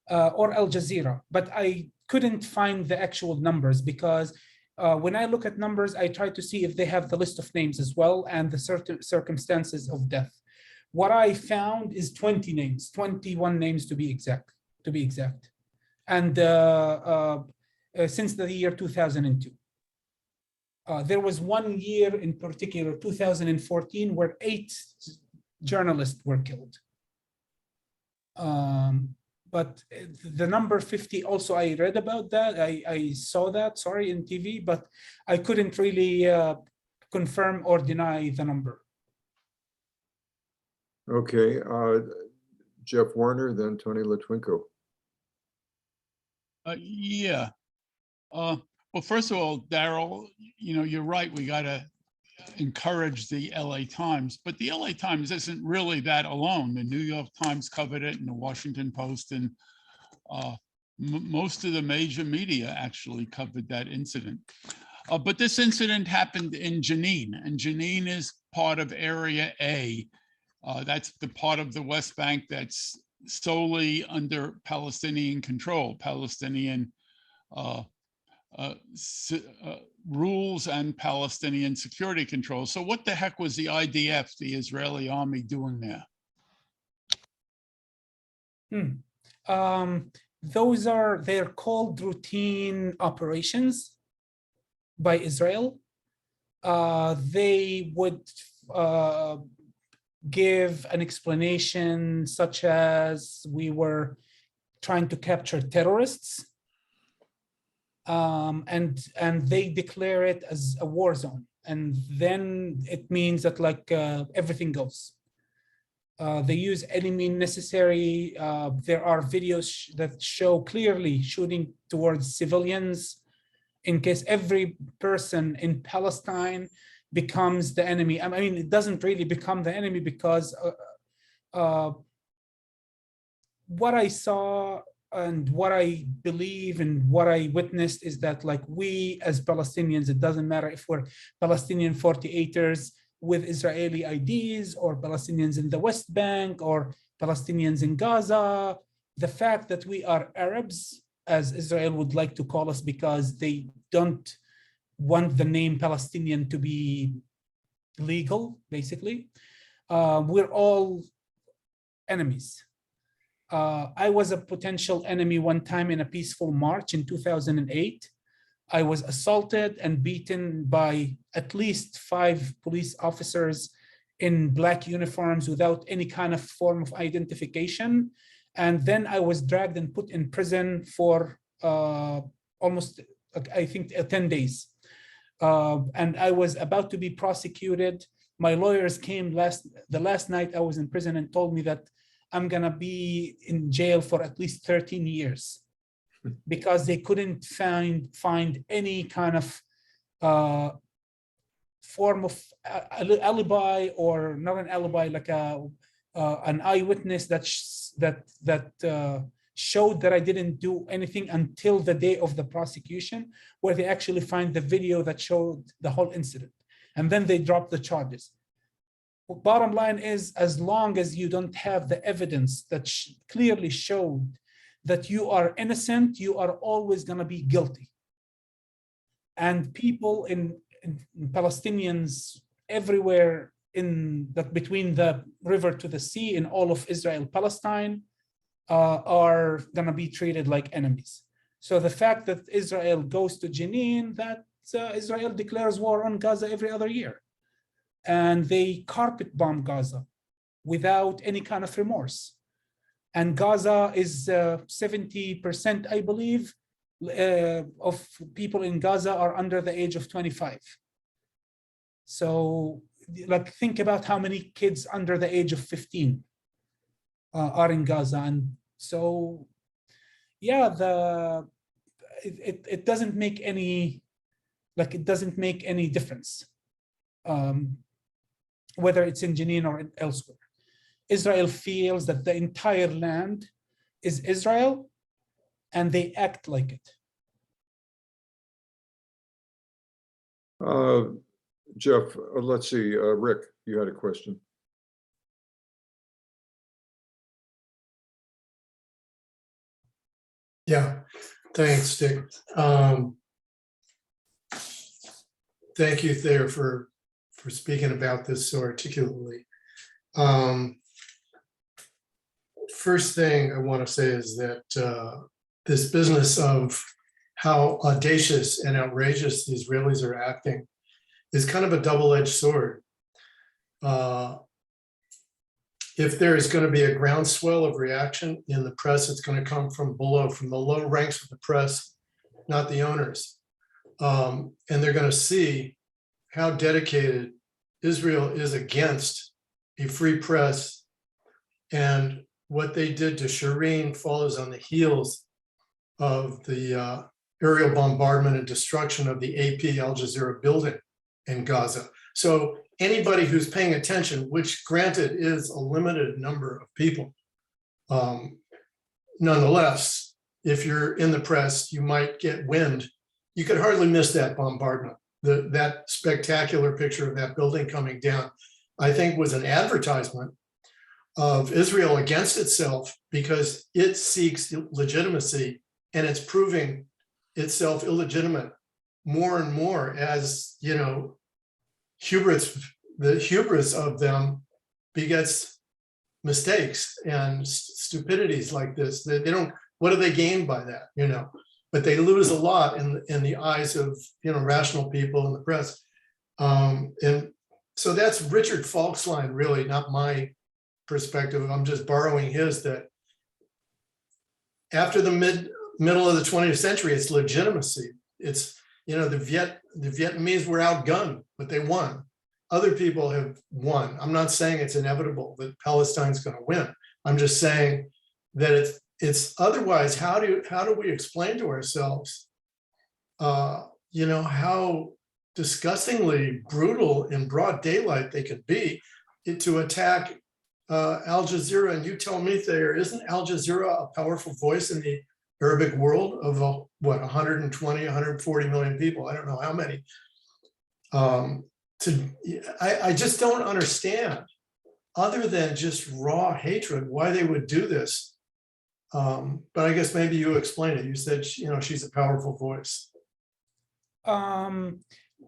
or Al Jazeera. But I couldn't find the actual numbers, because when I look at numbers, I try to see if they have the list of names as well and the certain circumstances of death. What I found is 20 names, 21 names to be exact. to be exact, and since the year 2002. There was one year in particular, 2014, where 8 journalists were killed. But the number 50 also, I read about that. I saw that, sorry, in TV, but I couldn't really confirm or deny the number. Okay, Jeff Warner, then Tony Latwinko. Yeah. Well, first of all, Daryl, you're right. We got to encourage the LA Times, but the LA Times isn't really that alone. The New York Times covered it, and the Washington Post, and most of the major media actually covered that incident. But this incident happened in Jenin, and Jenin is part of Area A. That's the part of the West Bank that's solely under Palestinian control, Palestinian rules and Palestinian security control. So what the heck was the IDF, the Israeli army, doing there? They're called routine operations by Israel. They would give an explanation such as we were trying to capture terrorists, and they declare it as a war zone, and then it means that everything goes. They use any means necessary. There are videos that show clearly shooting towards civilians in case every person in Palestine becomes the enemy. I mean, it doesn't really become the enemy because what I saw and what I believe and what I witnessed is that we as Palestinians, it doesn't matter if we're Palestinian 48ers with Israeli IDs or Palestinians in the West Bank or Palestinians in Gaza, the fact that we are Arabs, as Israel would like to call us because they don't want the name Palestinian to be legal, basically. We're all enemies. I was a potential enemy one time in a peaceful march in 2008. I was assaulted and beaten by at least 5 police officers in black uniforms without any kind of form of identification. And then I was dragged and put in prison for almost, I think, 10 days. And I was about to be prosecuted. My lawyers came the last night I was in prison and told me that I'm gonna be in jail for at least 13 years because they couldn't find any kind of form of alibi, or not an alibi, like an eyewitness that showed that I didn't do anything until the day of the prosecution, where they actually find the video that showed the whole incident, and then they drop the charges. Bottom line is, as long as you don't have the evidence that clearly showed that you are innocent, you are always going to be guilty. And people in Palestinians everywhere between the river to the sea in all of Israel, Palestine, are going to be treated like enemies. So the fact that Israel goes to Jenin, that Israel declares war on Gaza every other year. And they carpet bomb Gaza without any kind of remorse. And Gaza is 70%, I believe, of people in Gaza are under the age of 25. So think about how many kids under the age of 15 are in Gaza. And so, yeah, it doesn't make any, difference. Whether it's in Jenin or elsewhere. Israel feels that the entire land is Israel, and they act like it. Jeff, let's see, Rick, you had a question. Yeah, thanks, Dick. Thank you, Thayer, for speaking about this so articulately. first thing I want to say is that this business of how audacious and outrageous the Israelis are acting is kind of a double-edged sword. If there is going to be a groundswell of reaction in the press, it's going to come from below, from the low ranks of the press, not the owners. And they're going to see how dedicated Israel is against a free press. And what they did to Shireen follows on the heels of the aerial bombardment and destruction of the AP Al Jazeera building in Gaza. So anybody who's paying attention, which granted is a limited number of people, nonetheless, if you're in the press, you might get wind. You could hardly miss that bombardment. That spectacular picture of that building coming down, I think, was an advertisement of Israel against itself because it seeks legitimacy and it's proving itself illegitimate more and more as, you know, the hubris of them begets mistakes and stupidities like this. They don't, what do they gain by that, you know? But they lose a lot in the eyes of, you know, rational people in the press. And so that's Richard Falk's line, really, not my perspective. I'm just borrowing his, that after the middle of the 20th century, it's legitimacy. It's, you know, the Vietnamese were outgunned, but they won. Other people have won. I'm not saying it's inevitable that Palestine's going to win. I'm just saying that it's otherwise. How do we explain to ourselves, you know, how disgustingly brutal in broad daylight they could be to attack Al Jazeera? And you tell me, Thayer, isn't Al Jazeera a powerful voice in the Arabic world of what, 120, 140 million people? I don't know how many. I just don't understand, other than just raw hatred, why they would do this. But I guess maybe you explain it. You said, you know, she's a powerful voice.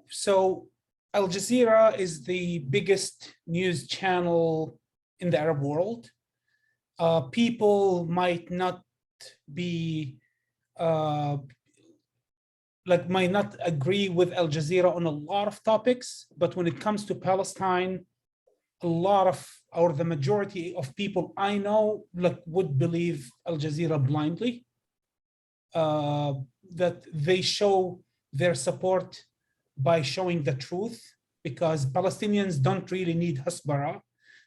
So Al Jazeera is the biggest news channel in the Arab world. People might not be might not agree with Al Jazeera on a lot of topics, but when it comes to Palestine, a lot of, or the majority of people I know, would believe Al Jazeera blindly. That they show their support by showing the truth, because Palestinians don't really need hasbara.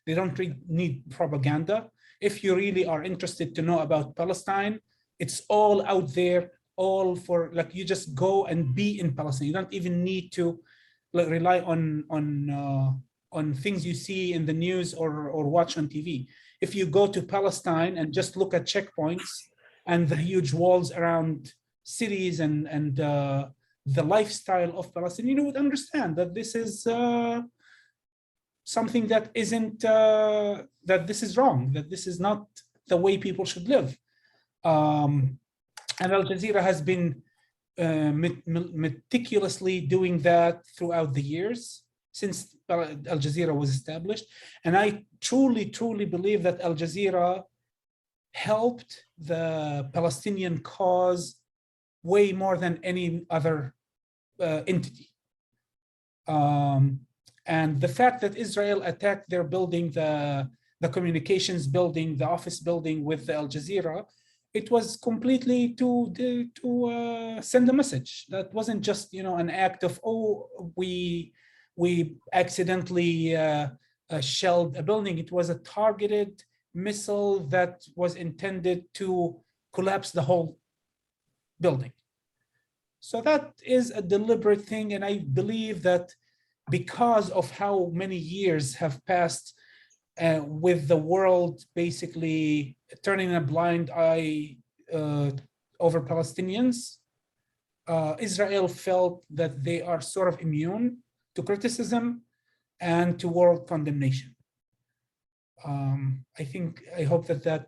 They don't really need propaganda. If you really are interested to know about Palestine, it's all out there, all for, you just go and be in Palestine. You don't even need to rely on things you see in the news or watch on TV. If you go to Palestine and just look at checkpoints and the huge walls around cities and the lifestyle of Palestine, you would understand that this is something that isn't, that this is wrong, that this is not the way people should live. And Al Jazeera has been meticulously doing that throughout the years since Al Jazeera was established. And I truly, truly believe that Al Jazeera helped the Palestinian cause way more than any other entity. And the fact that Israel attacked their building, the communications building, the office building with the Al Jazeera, it was completely to send a message. That wasn't just, an act of, oh, we accidentally shelled a building. It was a targeted missile that was intended to collapse the whole building. So that is a deliberate thing. And I believe that because of how many years have passed with the world basically turning a blind eye over Palestinians, Israel felt that they are sort of immune to criticism and to world condemnation. I hope that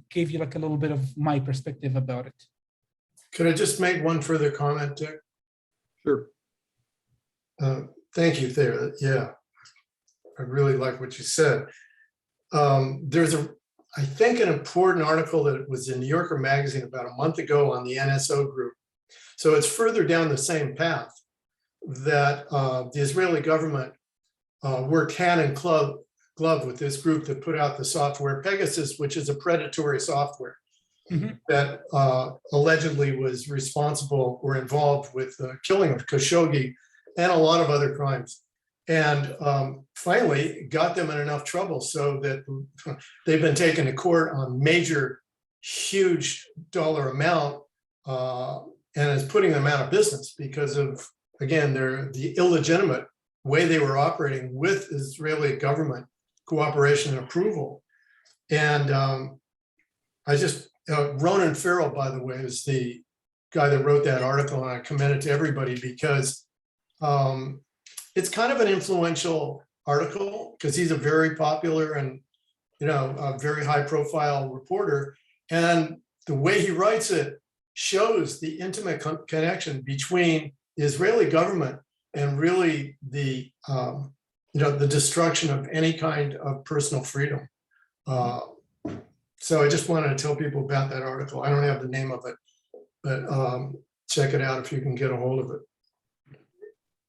gave you a little bit of my perspective about it. Could I just make one further comment, Dick? Sure. Thank you, Thayer. Yeah, I really like what you said. There's I think an important article that was in New Yorker magazine about a month ago on the NSO group. So it's further down the same path that the Israeli government worked hand in glove with this group that put out the software Pegasus, which is a predatory software that allegedly was responsible or involved with the killing of Khashoggi and a lot of other crimes. And finally got them in enough trouble so that they've been taken to court on major, huge dollar amount, and is putting them out of business because of, again, the illegitimate way they were operating with Israeli government cooperation and approval. And Ronan Farrell, by the way, is the guy that wrote that article, and I commend it to everybody because it's kind of an influential article because he's a very popular and, a very high profile reporter. And the way he writes it shows the intimate connection between the Israeli government and really the destruction of any kind of personal freedom. So I just wanted to tell people about that article. I don't have the name of it, but check it out if you can get a hold of it.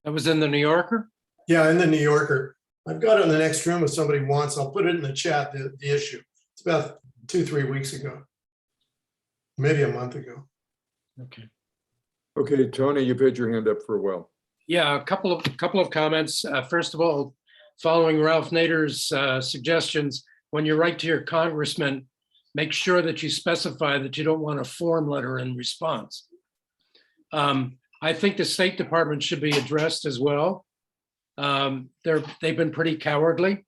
That was in the New Yorker? Yeah, in the New Yorker. I've got it in the next room if somebody wants. I'll put it in the chat, the issue. It's about 2-3 weeks ago, maybe a month ago. Okay. Okay, Tony, you've had your hand up for a while. Yeah, a couple of comments. First of all, following Ralph Nader's suggestions, when you write to your congressman, make sure that you specify that you don't want a form letter in response. I think the State Department should be addressed as well. They've been pretty cowardly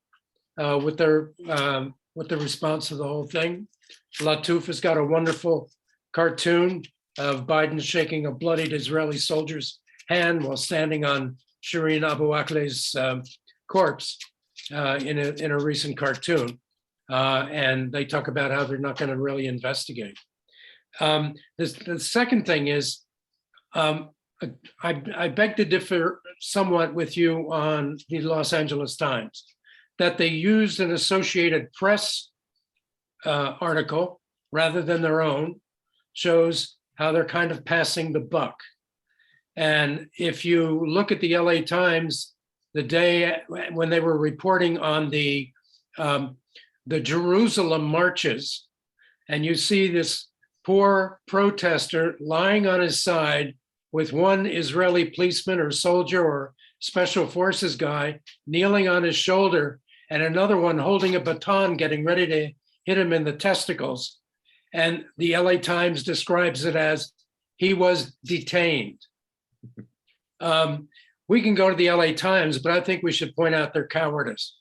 with the response to the whole thing. Latouf has got a wonderful cartoon of Biden shaking a bloodied Israeli soldier's hand while standing on Shireen Abu Akleh's corpse in a recent cartoon. And they talk about how they're not going to really investigate. The second thing is, I beg to differ somewhat with you on the Los Angeles Times, that they used an Associated Press article rather than their own, shows how they're kind of passing the buck. And if you look at the LA Times, the day when they were reporting on the Jerusalem marches, and you see this poor protester lying on his side with one Israeli policeman or soldier or special forces guy kneeling on his shoulder and another one holding a baton getting ready to hit him in the testicles. And the LA Times describes it as he was detained. We can go to the LA Times, but I think we should point out their cowardice.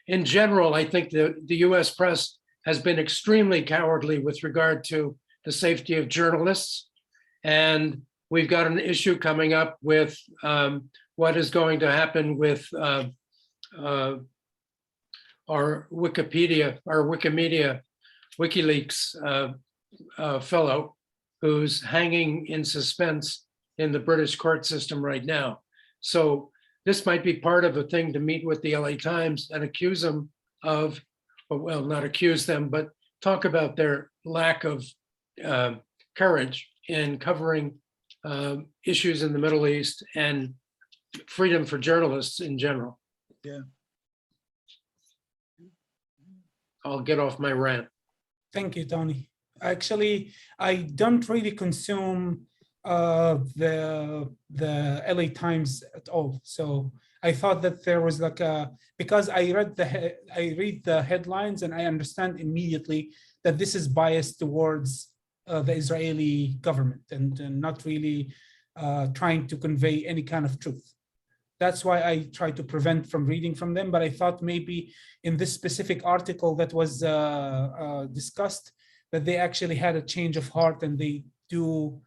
In general, I think the US press has been extremely cowardly with regard to the safety of journalists. And we've got an issue coming up with what is going to happen with our Wikipedia, WikiLeaks fellow who's hanging in suspense in the British court system right now. So this might be part of a thing to meet with the LA Times and accuse them of, well, not accuse them, but talk about their lack of courage in covering issues in the Middle East and freedom for journalists in general. Yeah. I'll get off my rant. Thank you, Tony. Actually, I don't really consume the LA Times at all. So I thought that there was like because I read the headlines and I understand immediately that this is biased towards the Israeli government and not really trying to convey any kind of truth. That's why I try to prevent from reading from them. But I thought maybe in this specific article that was discussed, that they actually had a change of heart and they do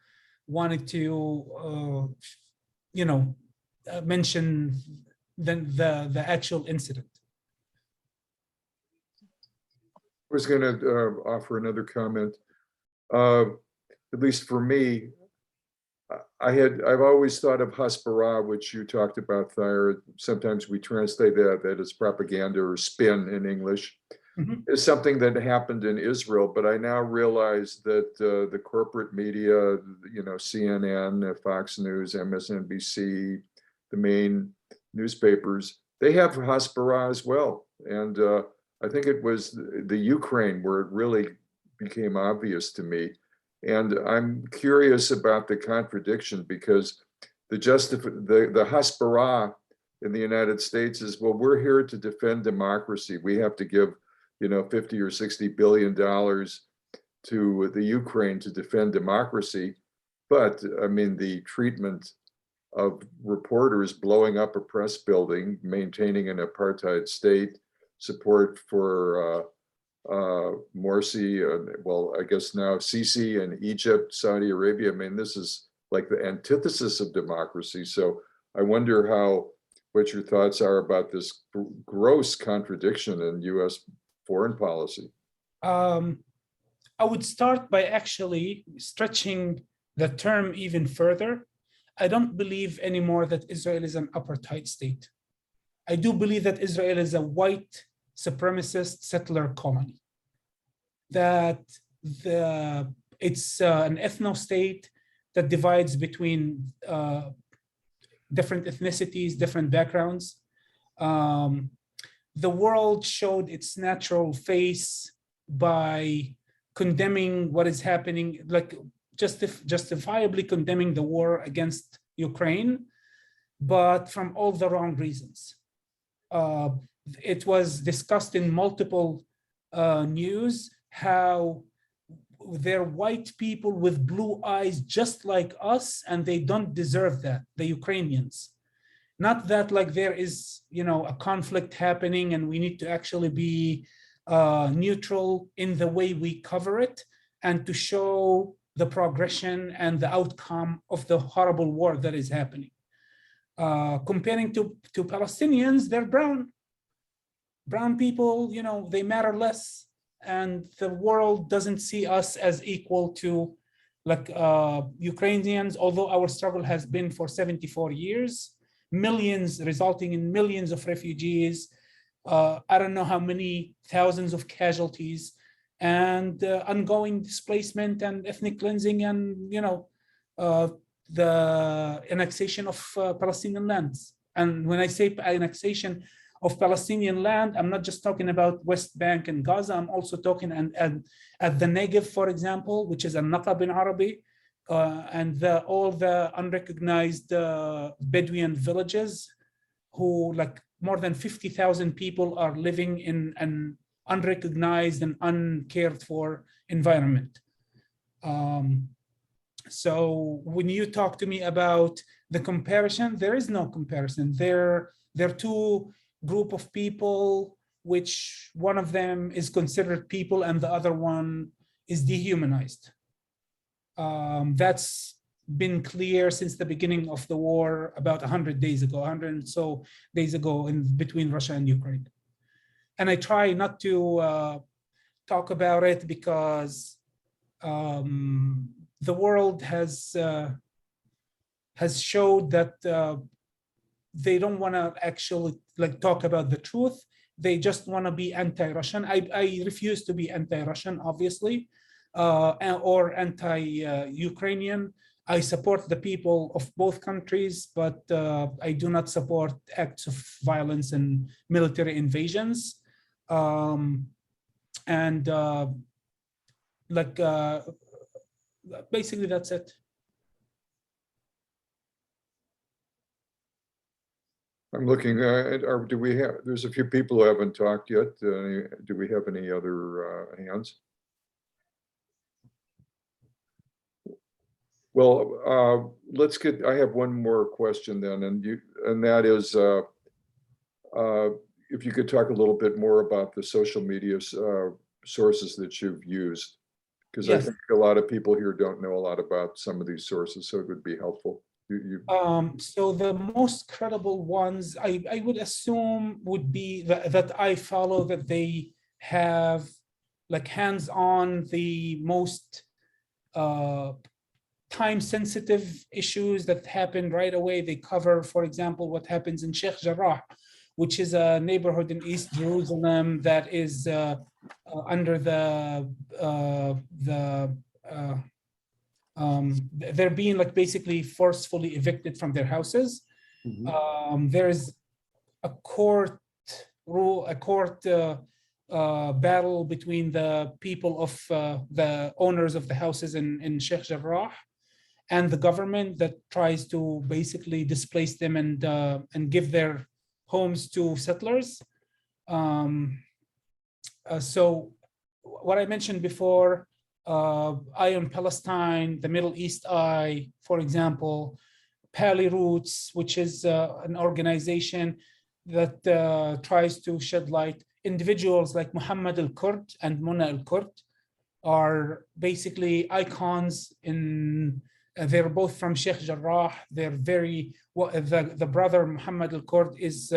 wanted to, mention the actual incident. I was going to offer another comment. At least for me, I've always thought of Hasbara, which you talked about, Thayer. Sometimes we translate that as propaganda or spin in English. Mhm. is something that happened in Israel, but I now realize that the corporate media, CNN, Fox News, MSNBC, the main newspapers, they have Hasbara as well. And I think it was the Ukraine where it really became obvious to me. And I'm curious about the contradiction because the Hasbara in the United States is, well, we're here to defend democracy. We have to give 50 or 60 billion dollars to the Ukraine to defend democracy. But I mean, the treatment of reporters blowing up a press building, maintaining an apartheid state, support for Morsi, well, I guess now Sisi in Egypt, Saudi Arabia. I mean, this is like the antithesis of democracy. So I wonder what your thoughts are about this gross contradiction in US foreign policy. I would start by actually stretching the term even further. I don't believe anymore that Israel is an apartheid state. I do believe that Israel is a white supremacist settler colony. That it's an ethno-state that divides between different ethnicities, different backgrounds. The world showed its natural face by condemning what is happening, like justifiably condemning the war against Ukraine, but from all the wrong reasons. It was discussed in multiple news how they're white people with blue eyes just like us, and they don't deserve that, the Ukrainians. Not that like there is, a conflict happening and we need to actually be neutral in the way we cover it and to show the progression and the outcome of the horrible war that is happening. Comparing to Palestinians, they're brown. Brown people, they matter less. And the world doesn't see us as equal to Ukrainians, although our struggle has been for 74 years, millions, resulting in millions of refugees. I don't know how many thousands of casualties and ongoing displacement and ethnic cleansing and, the annexation of Palestinian lands. And when I say annexation of Palestinian land, I'm not just talking about West Bank and Gaza, I'm also talking at the Negev, for example, which is al-Naqab in Arabic, and all the unrecognized Bedouin villages who more than 50,000 people are living in an unrecognized and uncared for environment. So when you talk to me about the comparison, there is no comparison. There are two group of people, which one of them is considered people and the other one is dehumanized. That's been clear since the beginning of the war about 100 days ago, 100 and so days ago in between Russia and Ukraine. And I try not to talk about it because the world has showed that they don't want to actually talk about the truth. They just want to be anti-Russian. I refuse to be anti-Russian, obviously, or anti-Ukrainian. I support the people of both countries, but I do not support acts of violence and military invasions. Basically, that's it. I'm looking at, there's a few people who haven't talked yet. Do we have any other hands? Well, I have one more question then, and that is, if you could talk a little bit more about the social media sources that you've used, because Yes. I think a lot of people here don't know a lot about some of these sources, so it would be helpful. So the most credible ones, I would assume would be that I follow, that they have hands-on the most time-sensitive issues that happen right away. They cover, for example, what happens in Sheikh Jarrah which is a neighborhood in East Jerusalem that is under they're being like basically forcefully evicted from their houses. There's a court battle between the people of the owners of the houses in Sheikh Jarrah and the government that tries to basically displace them and give their homes to settlers. So what I mentioned before, Eye on Palestine, the Middle East Eye, for example, Pali Roots, which is an organization that tries to shed light. Individuals like Muhammad al-Kurd and Muna al-Kurd are basically icons in, they're both from Sheikh Jarrah. They're very, the brother Muhammad al-Kurd is,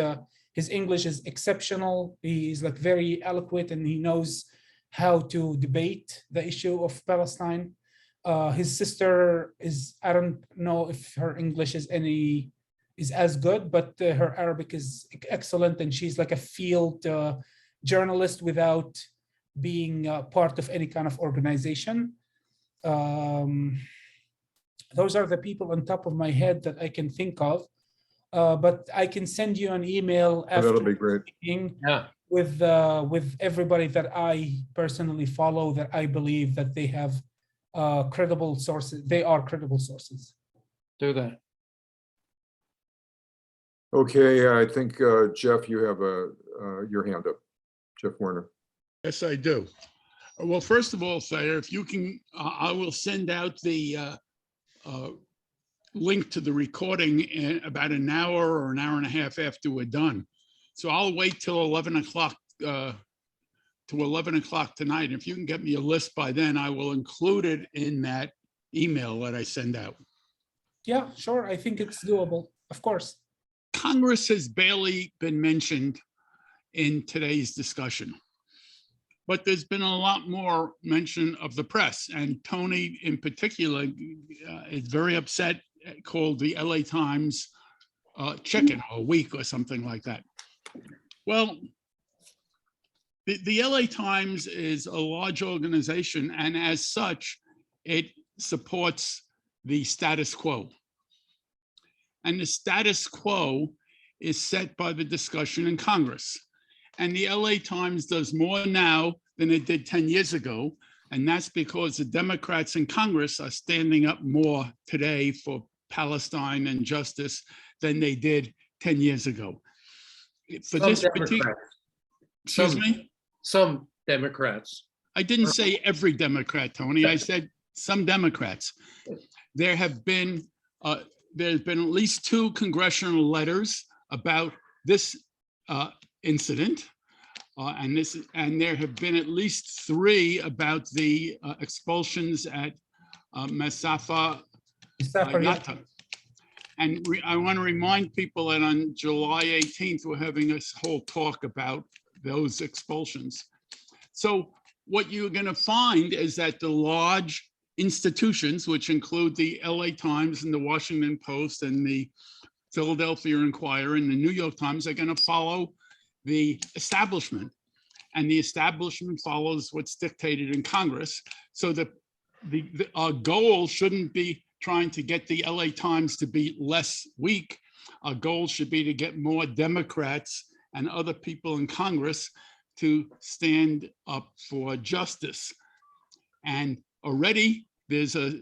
his English is exceptional. He is like very eloquent and he knows how to debate the issue of Palestine. His sister is, I don't know if her English is as good, but her Arabic is excellent, and she's like a field journalist without being part of any kind of organization. Those are the people on top of my head that I can think of, but I can send you an email after. That'll be great. Yeah. With everybody that I personally follow, that I believe that they have credible sources. They are credible sources. Do that. Okay, I think Jeff, you have your hand up. Jeff Werner. Yes, I do. Well, first of all, Thayer, if you can, I will send out the link to the recording in about an hour or an hour and a half after we're done. So I'll wait till 11 o'clock to 11 o'clock tonight. If you can get me a list by then, I will include it in that email that I send out. Yeah, sure. I think it's doable, of course. Congress has barely been mentioned in today's discussion, but there's been a lot more mention of the press, and Tony in particular is very upset, called the LA Times chicken or week or something like that. Well, the LA Times is a large organization, and as such, it supports the status quo. And the status quo is set by the discussion in Congress. And the LA Times does more now than it did 10 years ago. And that's because the Democrats in Congress are standing up more today for Palestine and justice than they did 10 years ago. For Some this particular, excuse me? Some Democrats. I didn't say every Democrat, Tony. I said some Democrats. There have been, there's been at least 2 congressional letters about this incident. And there have been at least 3 about the expulsions at Masafa Yatta. And I want to remind people that on July 18th, we're having this whole talk about those expulsions. So what you're going to find is that the large institutions, which include the LA Times and the Washington Post and the Philadelphia Inquirer and the New York Times, are going to follow the establishment, and the establishment follows what's dictated in Congress. So our goal shouldn't be trying to get the LA Times to be less weak. Our goal should be to get more Democrats and other people in Congress to stand up for justice. And already there's a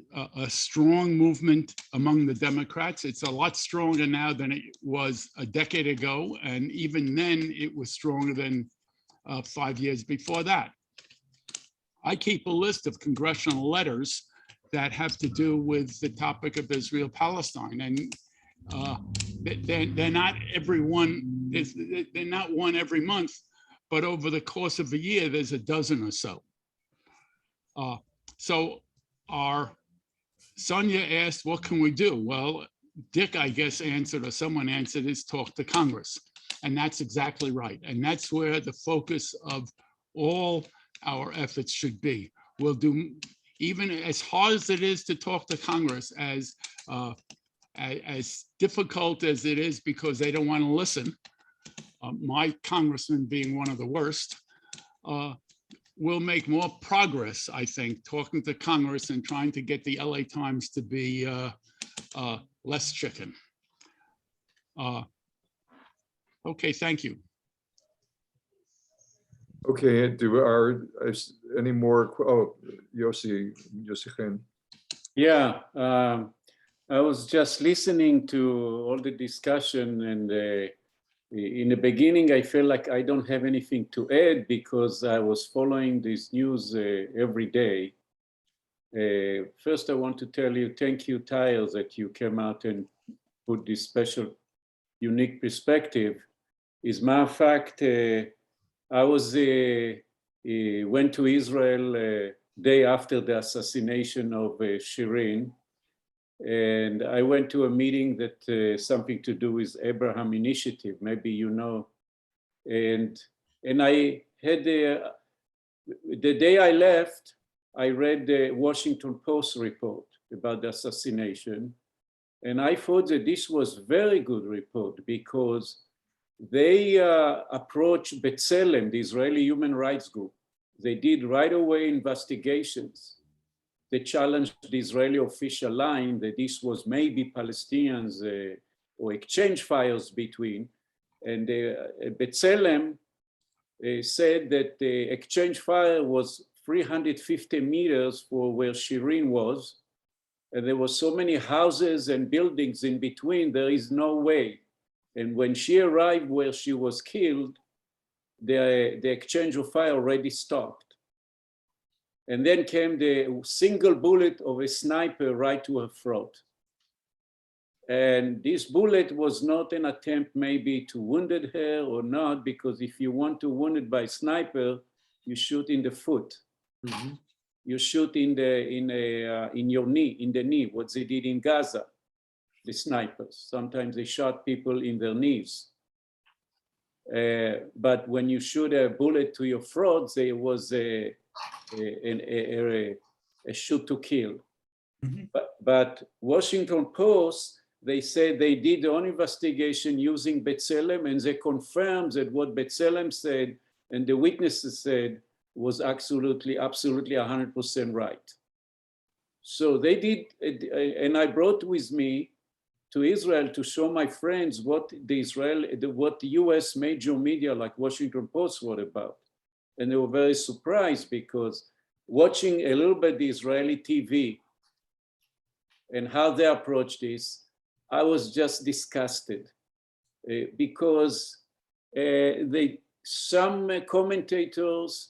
strong movement among the Democrats. It's a lot stronger now than it was a decade ago. And even then it was stronger than 5 years before that. I keep a list of congressional letters that have to do with the topic of Israel-Palestine. And they're not every one, they're not one every month, but over the course of a year, there's a dozen or so. So our Sonia asked, what can we do? Well, Dick, I guess, answered, or someone answered, is talk to Congress. And that's exactly right. And that's where the focus of all our efforts should be. We'll do, even as hard as it is to talk to Congress, as difficult as it is because they don't want to listen, my congressman being one of the worst, will make more progress, I think, talking to Congress and trying to get the LA Times to be less chicken. Okay, thank you. Okay, is any more, Yossi Chen. Yeah, I was just listening to all the discussion, and in the beginning, I felt like I don't have anything to add because I was following this news every day. First, I want to tell you, thank you, Tyler, that you came out and put this special, unique perspective. As a matter of fact, I went to Israel day after the assassination of Shireen, and I went to a meeting that something to do with Abraham Initiative, maybe you know, and I had the day I left, I read the Washington Post report about the assassination, and I thought that this was a very good report because they approached B'Tselem, the Israeli human rights group. They did right away investigations. They challenged the Israeli official line that this was maybe Palestinians or exchange fires between. And B'Tselem said that the exchange fire was 350 meters for where Shireen was. And there were so many houses and buildings in between, there is no way. And when she arrived where she was killed, the exchange of fire already stopped. And then came the single bullet of a sniper right to her throat. And this bullet was not an attempt maybe to wound her or not, because if you want to wound it by sniper, you shoot in the foot. Mm-hmm. You shoot in your knee, in the knee, what they did in Gaza, the snipers. Sometimes they shot people in their knees. But when you shoot a bullet to your throat, there was a shoot to kill. Mm-hmm. But Washington Post, they said they did their own investigation using B'Tselem, and they confirmed that what B'Tselem said and the witnesses said was absolutely 100% right. So they did, and I brought with me to Israel to show my friends what the US major media like Washington Post were about. And they were very surprised because watching a little bit the Israeli TV and how they approach this, I was just disgusted because some commentators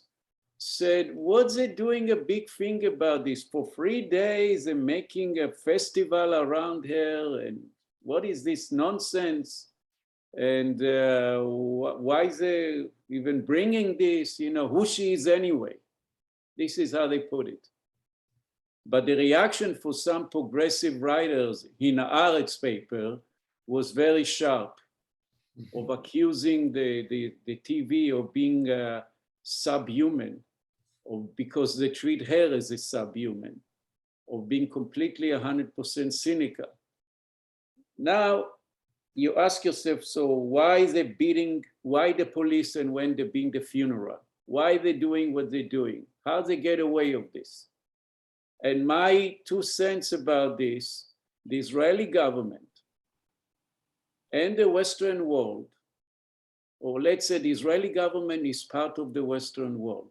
said, what's they doing a big thing about this? For 3 days and making a festival around here, and what is this nonsense? And why is they even bringing this? You know, who she is anyway? This is how they put it. But the reaction for some progressive writers in Haaretz paper was very sharp, of accusing the TV of being subhuman, or because they treat her as a subhuman, of being completely 100% cynical. Now, you ask yourself, so why is they beating, why the police and when they're being the funeral? Why are they doing what they're doing? How they get away of this? And my 2 cents about this, the Israeli government and the Western world, or let's say the Israeli government is part of the Western world.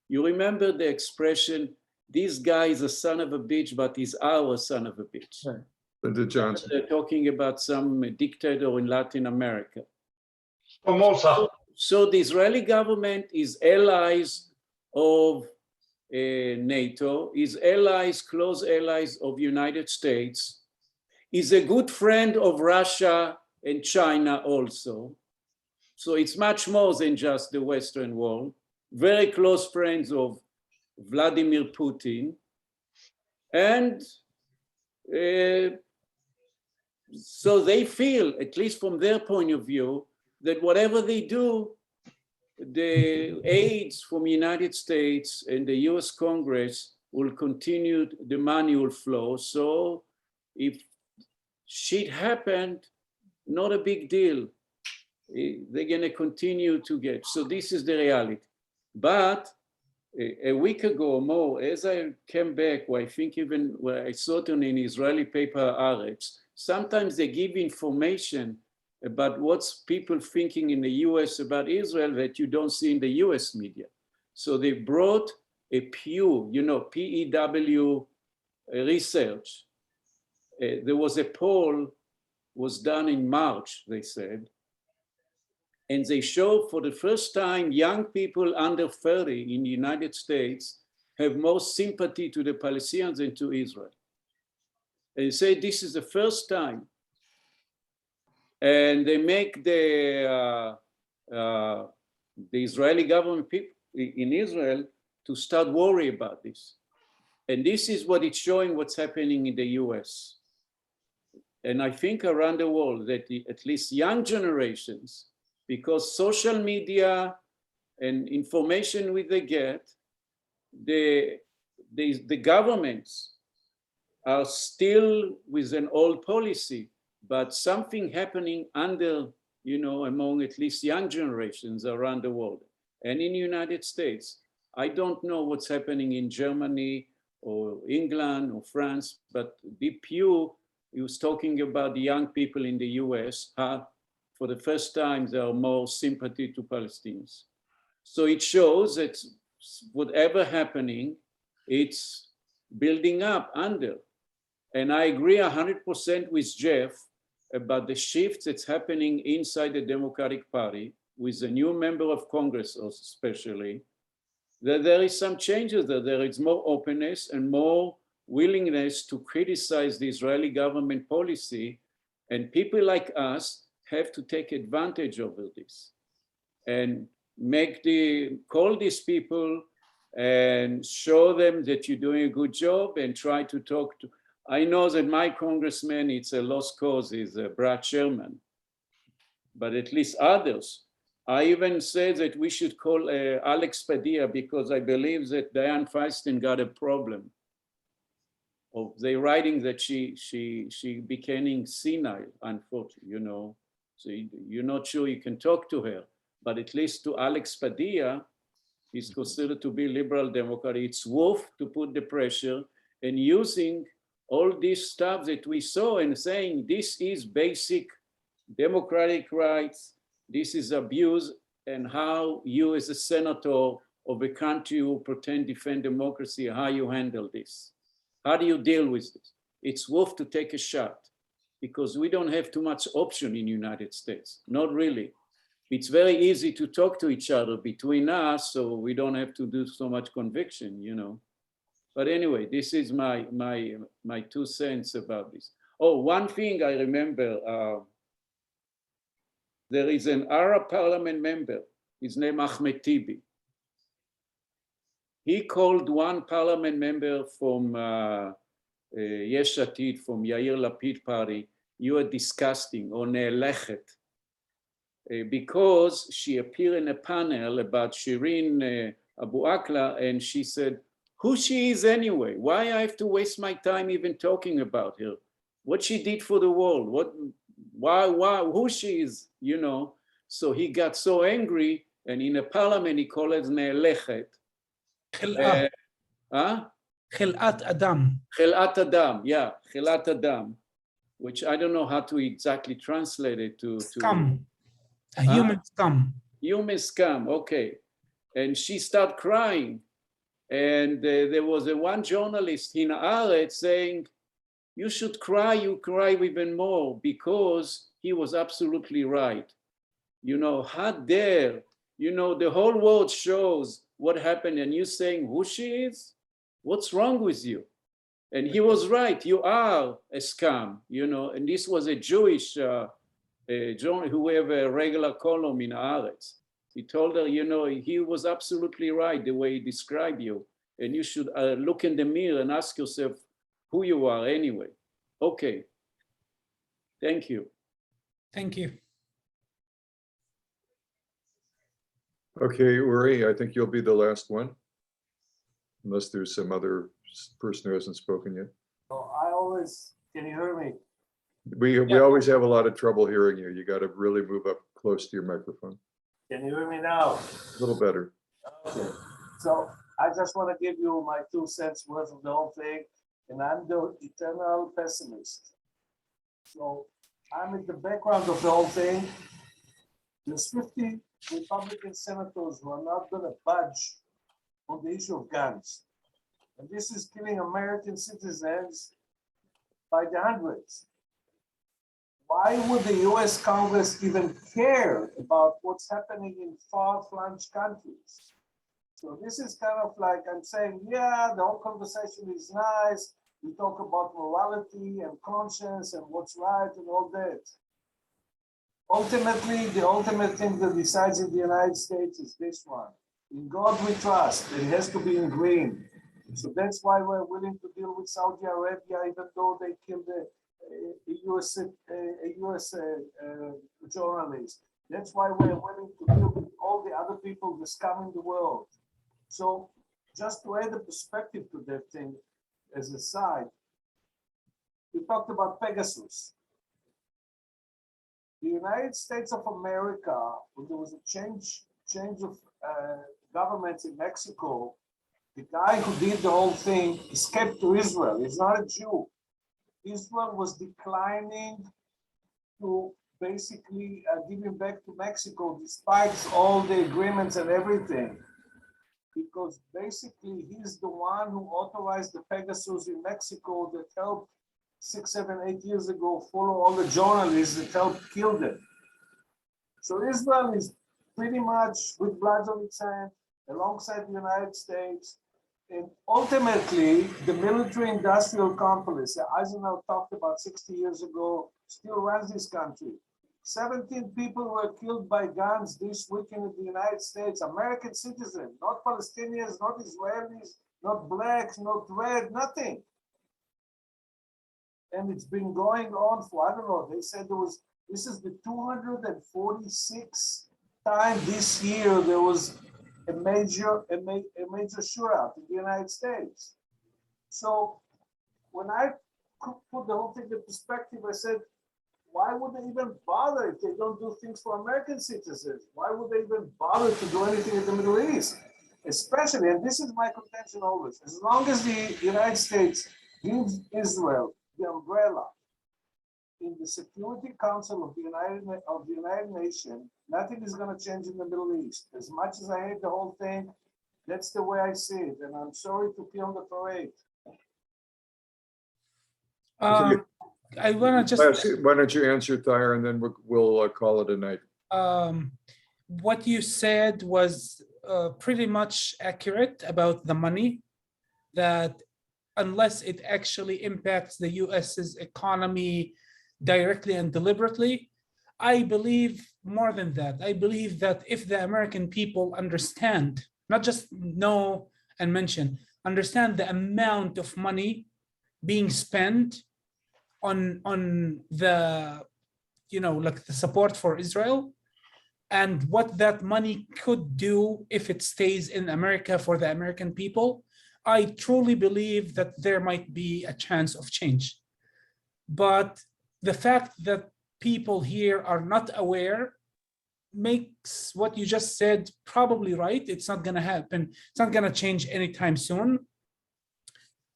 You remember the expression, this guy is a son of a bitch, but he's our son of a bitch. Right. Lyndon Johnson. They're talking about some dictator in Latin America. So the Israeli government is allies of NATO, is allies, close allies of United States, is a good friend of Russia and China also. So it's much more than just the Western world. Very close friends of Vladimir Putin. And so they feel, at least from their point of view, that whatever they do, the aids from the United States and the US Congress will continue, the money will flow. So if shit happened, not a big deal. they're going to continue to get. So this is the reality. But a week ago or more, as I came back, or I think even where I saw it in an Israeli paper, Haaretz, sometimes they give information about what's people thinking in the US about Israel that you don't see in the US media. So they brought a Pew, PEW research. There was a poll was done in March, they said, and they show for the first time young people under 30 in the United States have more sympathy to the Palestinians than to Israel. And they say this is the first time. And they make the Israeli government people in Israel to start worry about this. And this is what it's showing what's happening in the US. And I think around the world that at least young generations, because social media and information they get, the governments are still with an old policy, but something happening under, among at least young generations around the world. And in the United States, I don't know what's happening in Germany or England or France, but Pew, he was talking about the young people in the US, for the first time, there are more sympathy to Palestinians. So it shows that whatever happening, it's building up under. And I agree 100% with Jeff about the shift that's happening inside the Democratic Party with a new member of Congress, especially, that there is some changes, that there is more openness and more willingness to criticize the Israeli government policy, and people like us have to take advantage of this and call these people and show them that you're doing a good job and try to talk to. I know that my congressman, it's a lost cause, is Brad Sherman, but at least others. I even say that we should call Alex Padilla because I believe that Dianne Feinstein got a problem. Of they writing that she became senile, unfortunately, So you're not sure you can talk to her, but at least to Alex Padilla, he's considered to be liberal Democrat. It's worth to put the pressure and using all this stuff that we saw and saying this is basic democratic rights, this is abuse, and how you as a senator of a country who pretend defend democracy, how you handle this. How do you deal with this? It's worth to take a shot because we don't have too much option in the United States, not really. It's very easy to talk to each other between us, so we don't have to do so much conviction, But anyway, this is my 2 cents about this. Oh, one thing I remember, there is an Arab parliament member, his name Ahmed Tibi. He called one parliament member from Yesh Atid, from Yair Lapid party, you are disgusting, or Ne'elechet, because she appeared in a panel about Shireen Abu Akleh, and she said, who she is anyway? Why I have to waste my time even talking about her? What she did for the world? Why, who she is, So he got so angry, and in a parliament he called it Ne'elechet. Khil'ah. Khil'at Adam. Khil'at Adam, yeah, Khil'at Adam, which I don't know how to exactly translate it to. Scum. A human scum. Human scum, okay. And she started crying. And there was one journalist in Haaretz saying, you should cry, you cry even more, because he was absolutely right. How dare, the whole world shows what happened and you saying who she is? What's wrong with you? And he was right, you are a scum, and this was a Jewish journalist who have a regular column in Haaretz. He told her, he was absolutely right the way he described you. And you should look in the mirror and ask yourself who you are anyway. Okay. Thank you. Thank you. Okay, Uri, I think you'll be the last one. Unless there's some other person who hasn't spoken yet. Can you hear me? We always have a lot of trouble hearing you. You got to really move up close to your microphone. Can you hear me now? A little better. Okay, so I just want to give you my 2 cents worth of the whole thing, and I'm the eternal pessimist. So I'm in the background of the whole thing. There's 50 Republican senators who are not going to budge on the issue of guns. And this is killing American citizens by the hundreds. Why would the US Congress even care about what's happening in far-flung countries? So this is kind of like I'm saying, yeah, the whole conversation is nice. We talk about morality and conscience and what's right and all that. Ultimately, the ultimate thing that decides in the United States is this one. In God we trust. It has to be in green. So that's why we're willing to deal with Saudi Arabia, even though they killed a US journalist. That's why we're willing to deal with all the other people, the scum in the world. So just to add a perspective to that thing as a side, we talked about Pegasus. The United States of America, when there was a change of governments in Mexico, the guy who did the whole thing escaped to Israel. He's not a Jew. Israel was declining to basically give him back to Mexico despite all the agreements and everything. Because basically he's the one who authorized the Pegasus in Mexico that helped 6, 7, 8 years ago follow all the journalists that helped kill them. So Israel is pretty much with blood on its hands alongside the United States. And ultimately, the military-industrial complex that Eisenhower talked about 60 years ago still runs this country. 17 people were killed by guns this weekend in the United States, American citizens, not Palestinians, not Israelis, not blacks, not red, nothing. And it's been going on for, I don't know, they said this is the 246th time this year there was a major shootout in the United States. So when I put the whole thing in perspective, I said, why would they even bother if they don't do things for American citizens? Why would they even bother to do anything in the Middle East? Especially, and this is my contention always, as long as the United States gives Israel the umbrella in the Security Council of the United Nations, nothing is going to change in the Middle East. As much as I hate the whole thing, that's the way I see it, and I'm sorry to be on the parade. I want to just Why don't you answer, Thayer, and then we'll call it a night. what you said was pretty much accurate about the money, that unless it actually impacts the US's economy directly and deliberately, I believe more than that. I believe that if the American people understand, not just know and mention, understand the amount of money being spent on the, like the support for Israel, and what that money could do if it stays in America for the American people, I truly believe that there might be a chance of change. But the fact that people here are not aware makes what you just said probably right. It's not going to happen. It's not going to change anytime soon.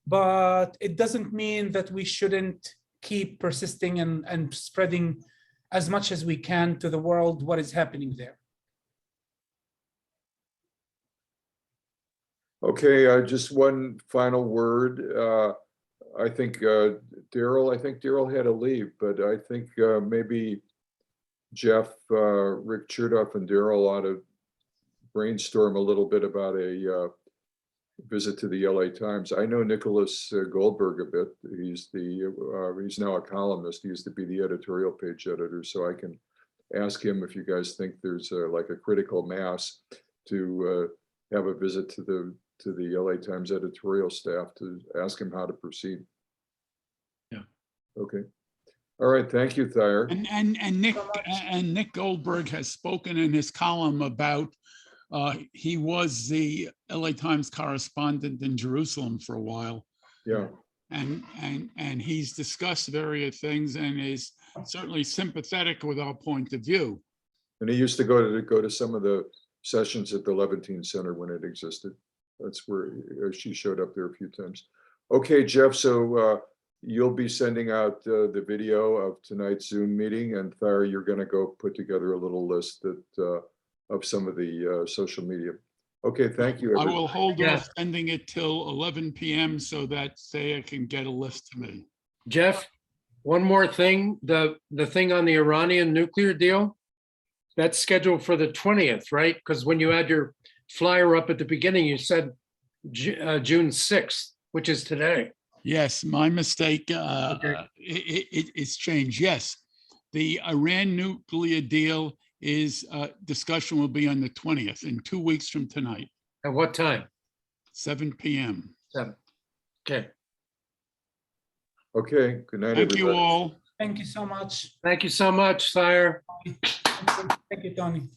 But it doesn't mean that we shouldn't keep persisting and spreading as much as we can to the world what is happening there. Okay, just one final word. I think Daryl had to leave, but I think maybe Jeff, Rick Chertoff, and Daryl ought to brainstorm a little bit about a visit to the LA Times. I know Nicholas Goldberg a bit. He's now a columnist. He used to be the editorial page editor, so I can ask him if you guys think there's like a critical mass to have a visit to the LA Times editorial staff to ask him how to proceed. Yeah. Okay. All right. Thank you, Thayer. And Nick Goldberg has spoken in his column about he was the LA Times correspondent in Jerusalem for a while. Yeah. And he's discussed various things and is certainly sympathetic with our point of view. And he used to go to some of the sessions at the Levantine Center when it existed. That's where she showed up there a few times. Okay, Jeff, so you'll be sending out the video of tonight's Zoom meeting, and Thayer, you're going to go put together a little list that of some of the social media. Okay, thank you. I everybody. will hold Yeah. off sending it till 11 PM so that Saya can get a list to me. Jeff, one more thing, the thing on the Iranian nuclear deal, that's scheduled for the 20th, right? Because when you had your flyer up at the beginning, you said June 6th, which is today. Yes, my mistake. Okay. It's changed. Yes. The Iran nuclear deal is, discussion will be on the 20th, in 2 weeks from tonight, At what time? 7 PM. 7. Okay. Okay, good night, Thank you everybody. all. Thank you so much. Thank you so much, Sire. Thank you, Tony.